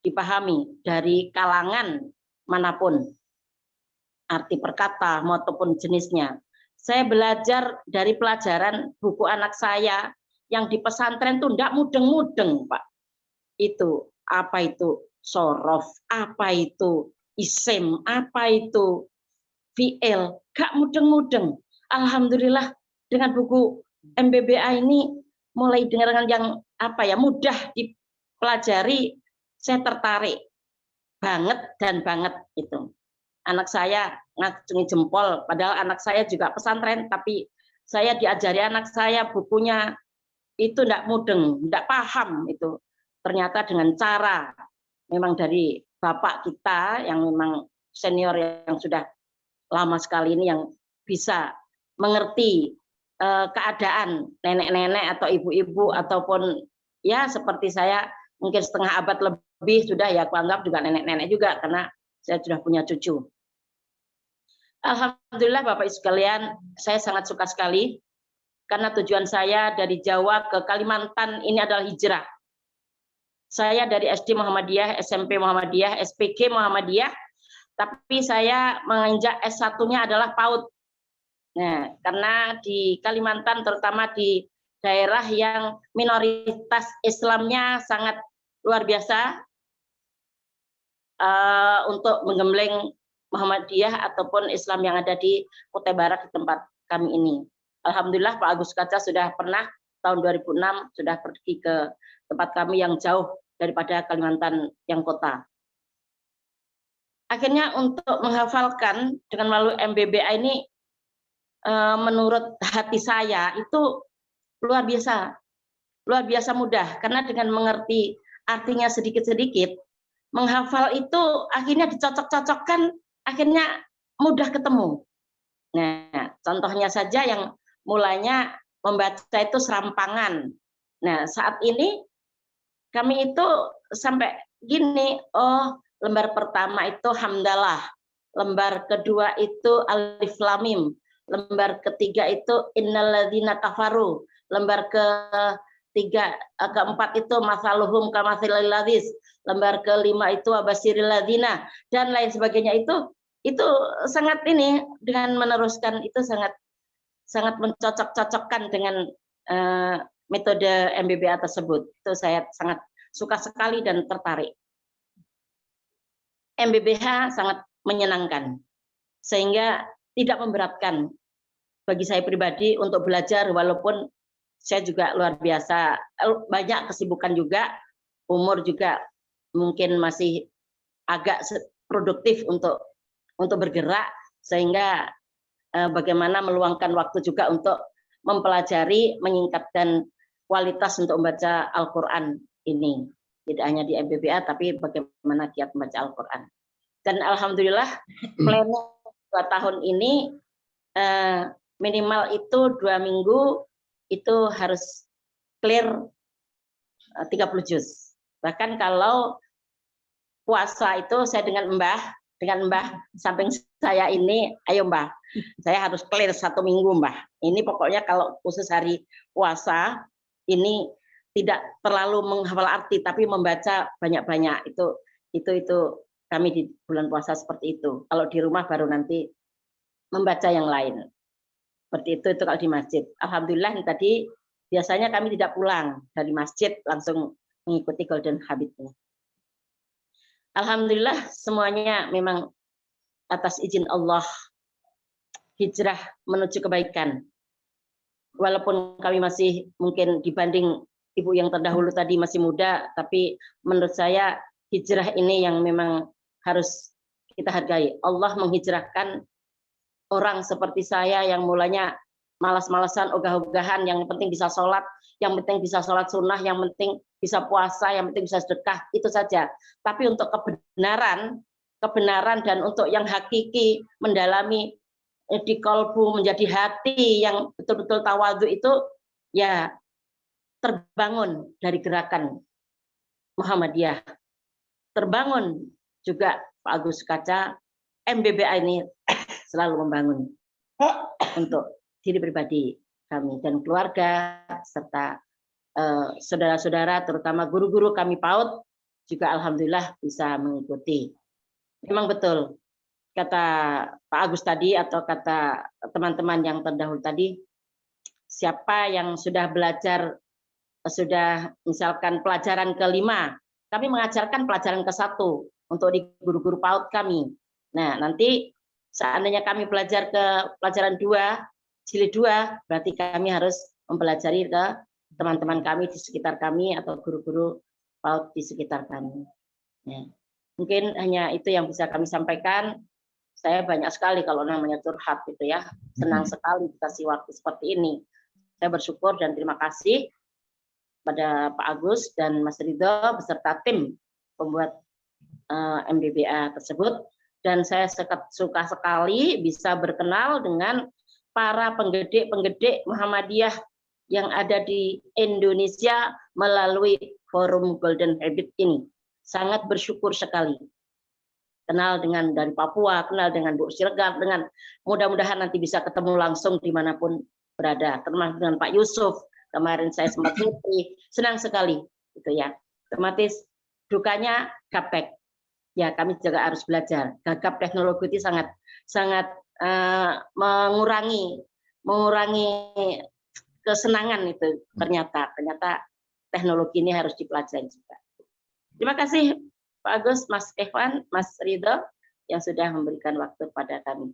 dipahami dari kalangan manapun, arti perkata maupun jenisnya. Saya belajar dari pelajaran buku anak saya yang di pesantren tuh enggak mudeng-mudeng, Pak. Itu apa itu sorof, apa itu isim, apa itu fi'il, gak mudeng-mudeng. Alhamdulillah dengan buku MBBA ini mulai dengan yang mudah dipelajari, saya tertarik banget itu. Anak saya ngacungi jempol, padahal anak saya juga pesantren, tapi saya diajari anak saya bukunya itu enggak mudeng, enggak paham itu. Ternyata dengan cara memang dari bapak kita yang memang senior yang sudah lama sekali ini, yang bisa mengerti keadaan nenek-nenek atau ibu-ibu ataupun ya seperti saya mungkin setengah abad lebih sudah, ya aku anggap juga nenek-nenek juga karena saya sudah punya cucu. Alhamdulillah Bapak Ibu sekalian, saya sangat suka sekali karena tujuan saya dari Jawa ke Kalimantan ini adalah hijrah. Saya dari SD Muhammadiyah, SMP Muhammadiyah, SPG Muhammadiyah, tapi saya menginjak S1-nya adalah PAUD. Nah, karena di Kalimantan terutama di daerah yang minoritas Islamnya sangat luar biasa untuk menggembleng Muhammadiyah ataupun Islam yang ada di Kutai Barat di tempat kami ini. Alhamdulillah Pak Agus Kaca sudah pernah tahun 2006 sudah pergi ke tempat kami yang jauh daripada Kalimantan yang kota. akhirnya untuk menghafalkan dengan melalui MBBA ini menurut hati saya itu luar biasa mudah, karena dengan mengerti artinya sedikit-sedikit, menghafal itu akhirnya dicocok-cocokkan, akhirnya mudah ketemu. Nah, contohnya saja yang mulanya membaca itu serampangan. Nah, saat ini kami itu sampai gini, oh lembar pertama itu hamdalah, lembar kedua itu alif lam mim, lembar ketiga itu innalladzina kafaru, lembar keempat itu masaluhum kamatsilil ladzis, lembar kelima itu abasiril ladzina, dan lain sebagainya. Itu sangat ini, dengan meneruskan itu sangat mencocok-cocokkan dengan metode MBBA tersebut. Itu saya sangat suka sekali dan tertarik. MBBH sangat menyenangkan, sehingga tidak memberatkan bagi saya pribadi untuk belajar, walaupun saya juga luar biasa banyak kesibukan juga, umur juga mungkin masih agak produktif untuk bergerak, sehingga bagaimana meluangkan waktu juga untuk mempelajari, meningkatkan kualitas untuk membaca Al-Quran ini. Tidak hanya di MBBA, tapi bagaimana giat membaca Al-Quran. Dan alhamdulillah planning 2 tahun ini minimal itu 2 minggu itu harus clear 30 juz. Bahkan kalau puasa itu saya dengan Mbah samping saya ini, ayo Mbah, saya harus clear 1 minggu Mbah. Ini pokoknya kalau khusus hari puasa ini tidak terlalu menghafal arti, tapi membaca banyak-banyak. Itu kami di bulan puasa seperti itu. Kalau di rumah baru nanti membaca yang lain. Seperti itu kalau di masjid. Alhamdulillah tadi biasanya kami tidak pulang dari masjid, langsung mengikuti Golden Habit ini. Alhamdulillah semuanya memang atas izin Allah, hijrah menuju kebaikan. Walaupun kami masih mungkin dibanding ibu yang terdahulu tadi masih muda, tapi menurut saya hijrah ini yang memang harus kita hargai. Allah menghijrahkan orang seperti saya yang mulanya malas-malasan, ogah-ogahan, yang penting bisa sholat, yang penting bisa sholat sunnah, yang penting bisa puasa, yang penting bisa sedekah, itu saja. Tapi untuk kebenaran dan untuk yang hakiki, mendalami di kalbu, menjadi hati yang betul-betul tawadhu, itu ya terbangun dari gerakan Muhammadiyah. Terbangun juga Pak Agus Kaca, MBBA ini selalu membangun untuk diri pribadi kami dan keluarga, serta saudara-saudara, terutama guru-guru kami PAUD, juga alhamdulillah bisa mengikuti. Memang betul kata Pak Agus tadi, atau kata teman-teman yang terdahulu tadi, siapa yang sudah belajar, sudah misalkan pelajaran ke-5, kami mengajarkan pelajaran ke-1 untuk di guru-guru PAUD kami. Nah, nanti seandainya kami belajar ke pelajaran 2, jilid 2, berarti kami harus mempelajari ke teman-teman kami di sekitar kami atau guru-guru PAUD di sekitar kami. Ya. Mungkin hanya itu yang bisa kami sampaikan. Saya banyak sekali kalau namanya curhat gitu ya. Senang sekali dikasih waktu seperti ini. Saya bersyukur dan terima kasih pada Pak Agus dan Mas Ridho beserta tim pembuat MBBA tersebut. Dan saya suka sekali bisa berkenal dengan para penggede Muhammadiyah yang ada di Indonesia melalui forum Golden Habit ini. Sangat bersyukur sekali. Kenal dengan dari Papua, kenal dengan Bu Siregar, dengan mudah-mudahan nanti bisa ketemu langsung dimanapun berada. Termasuk dengan Pak Yusuf, kemarin saya sempat meeting, senang sekali, gitu ya. Otomatis dukanya gaptek. Ya, kami juga harus belajar. Gagap teknologi itu sangat mengurangi kesenangan itu. Ternyata teknologi ini harus dipelajari juga. Terima kasih Pak Agus, Mas Evan, Mas Ridho yang sudah memberikan waktu pada kami.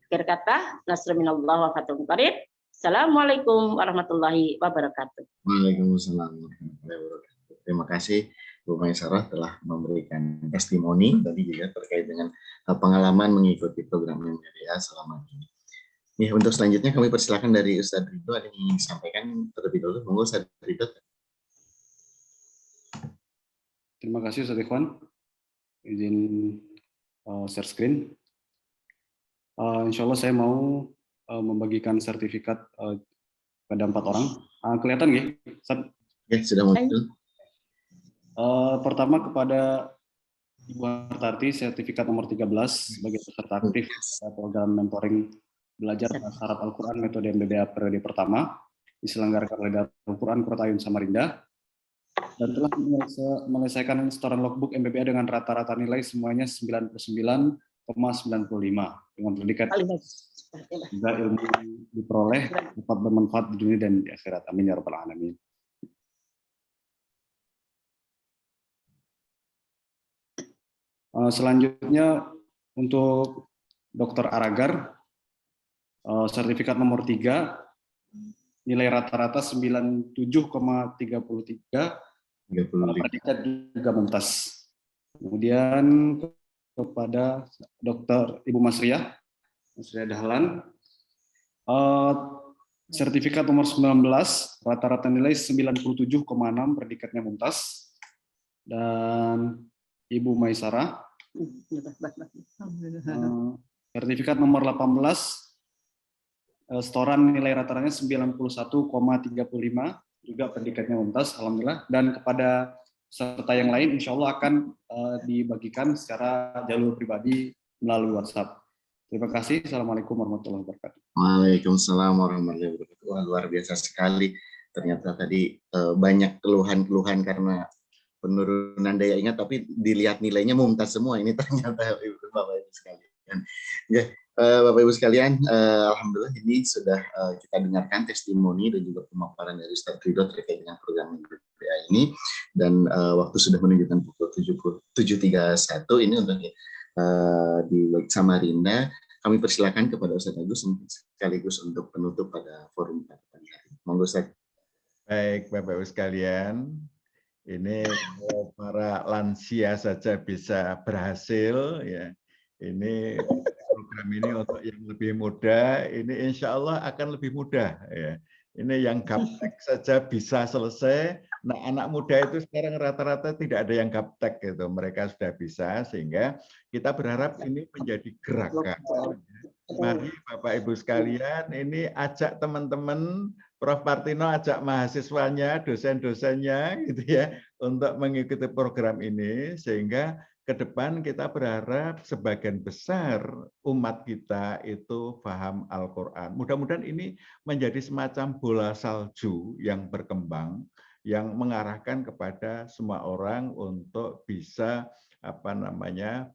Akhir kata, nasrun minallah wa fathun qarib. Assalamualaikum warahmatullahi wabarakatuh. Waalaikumsalam warahmatullahi wabarakatuh. Terima kasih Bu Maisarah telah memberikan testimoni tadi juga terkait dengan pengalaman mengikuti program MBA selama ini. Nih, untuk selanjutnya kami persilakan dari Ustadz Ridho, ada yang ingin disampaikan terlebih dahulu. Monggo Ustadz Ridho. Terima kasih Ustaz Ikhwan. Izin share screen. Insya Allah saya mau membagikan sertifikat pada 4 orang. Kelihatan nggih? Ya, sudah muncul. Pertama kepada Ibu Hartarti, sertifikat nomor 13 sebagai peserta aktif program mentoring belajar bahasa Arab Al-Quran metode MBBA periode pertama diselenggarakan oleh Darul Quran Kota Ayun Samarinda dan telah menyelesaikan setoran logbook MBBA dengan rata-rata nilai semuanya 99,95 dengan predikat juga ilmu diperoleh dapat bermanfaat di dunia dan di akhirat. Amin ya rabbal alamin. Selanjutnya untuk Dr. Aragar, sertifikat nomor 3, nilai rata-rata 97,33, predikat juga mumtaz. Kemudian kepada Dr. Ibu Masriah Dahlan, sertifikat nomor 19, rata-rata nilai 97,6, predikatnya mumtaz. Dan Ibu Maisarah, sertifikat nomor 18, setoran nilai rata-ratanya 91,35, juga predikatnya mumtaz, alhamdulillah. Dan kepada peserta yang lain, insya Allah akan dibagikan secara jalur pribadi melalui WhatsApp. Terima kasih. Assalamualaikum warahmatullahi wabarakatuh. Waalaikumsalam warahmatullahi wabarakatuh. Wah, luar biasa sekali. Ternyata tadi banyak keluhan-keluhan karena penurunan daya ingat, tapi dilihat nilainya mumtaz semua ini ternyata Bapak Ibu sekalian. Ya, Bapak Ibu sekalian, alhamdulillah ini sudah kita dengarkan testimoni dan juga pemaparan dari Ustadz Ridho terkait dengan program MBBA ini, dan waktu sudah menunjukkan pukul 7.31 ini untuk di Samarinda. Kami persilakan kepada Ustadz Agus sekaligus untuk penutup pada forum pada pagi hari. Monggo Ustadz. Baik Bapak Ibu sekalian. Ini kalau para lansia saja bisa berhasil, ya. Ini program ini untuk yang lebih muda, ini insya Allah akan lebih mudah. Ya. Ini yang gaptek saja bisa selesai. Nah, anak muda itu sekarang rata-rata tidak ada yang gaptek gitu. Mereka sudah bisa, sehingga kita berharap ini menjadi gerakan. Mari Bapak Ibu sekalian, ini ajak teman-teman, Prof. Partino ajak mahasiswanya, dosen-dosennya gitu ya, untuk mengikuti program ini, sehingga ke depan kita berharap sebagian besar umat kita itu paham Al-Quran. Mudah-mudahan ini menjadi semacam bola salju yang berkembang, yang mengarahkan kepada semua orang untuk bisa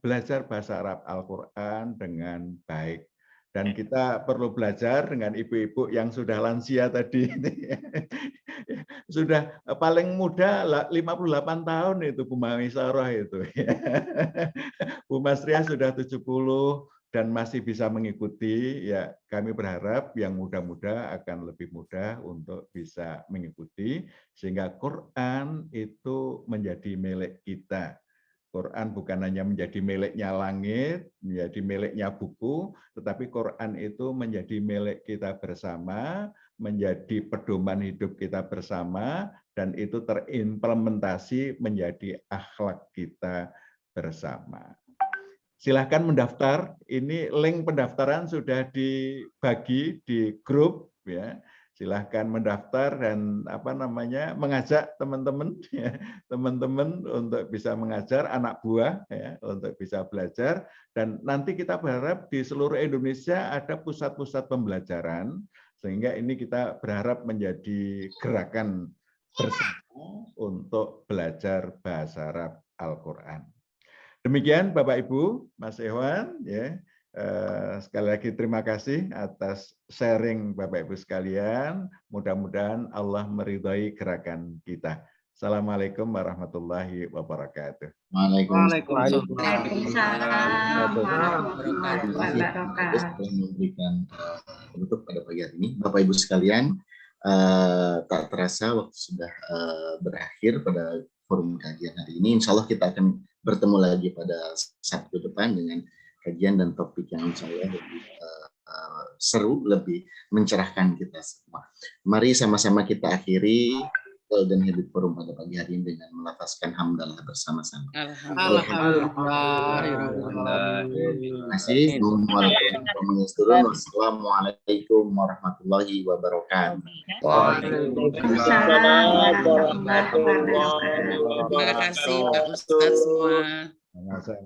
belajar bahasa Arab Al-Quran dengan baik. Dan kita perlu belajar dengan ibu-ibu yang sudah lansia tadi. Sudah paling muda 58 tahun itu Bu Maisarah itu. Bu Masriah sudah 70 dan masih bisa mengikuti. Ya, kami berharap yang muda-muda akan lebih mudah untuk bisa mengikuti, sehingga Quran itu menjadi milik kita. Quran bukan hanya menjadi miliknya langit, menjadi miliknya buku, tetapi Quran itu menjadi milik kita bersama, menjadi pedoman hidup kita bersama, dan itu terimplementasi menjadi akhlak kita bersama. Silahkan mendaftar. Ini link pendaftaran sudah dibagi di grup, ya. Silahkan mendaftar dan mengajak teman-teman untuk bisa mengajar anak buah ya, untuk bisa belajar, dan nanti kita berharap di seluruh Indonesia ada pusat-pusat pembelajaran, sehingga ini kita berharap menjadi gerakan bersama untuk belajar bahasa Arab Al-Quran. Demikian Bapak Ibu, Mas Ikhwan, ya. Sekali lagi terima kasih atas sharing Bapak Ibu sekalian. Mudah-mudahan Allah meridhai gerakan kita. Assalamualaikum warahmatullahi wabarakatuh. Waalaikumsalam. Waalaikumsalam. Untuk pada pagi hari ini, Bapak Ibu sekalian, tak terasa waktu sudah berakhir pada forum kajian hari ini. Insya Allah kita akan bertemu lagi pada Sabtu depan dengan kajian dan topik yang insya Allah lebih seru, lebih mencerahkan kita semua. Mari sama-sama kita akhiri Golden Habit Forum pada pagi hari ini dengan melafazkan hamdalah bersama-sama. Alhamdulillah. Terima kasih. Wassalamualaikum warahmatullahi wabarakatuh. Terima kasih Pak Ustadz semua. Sama-sama.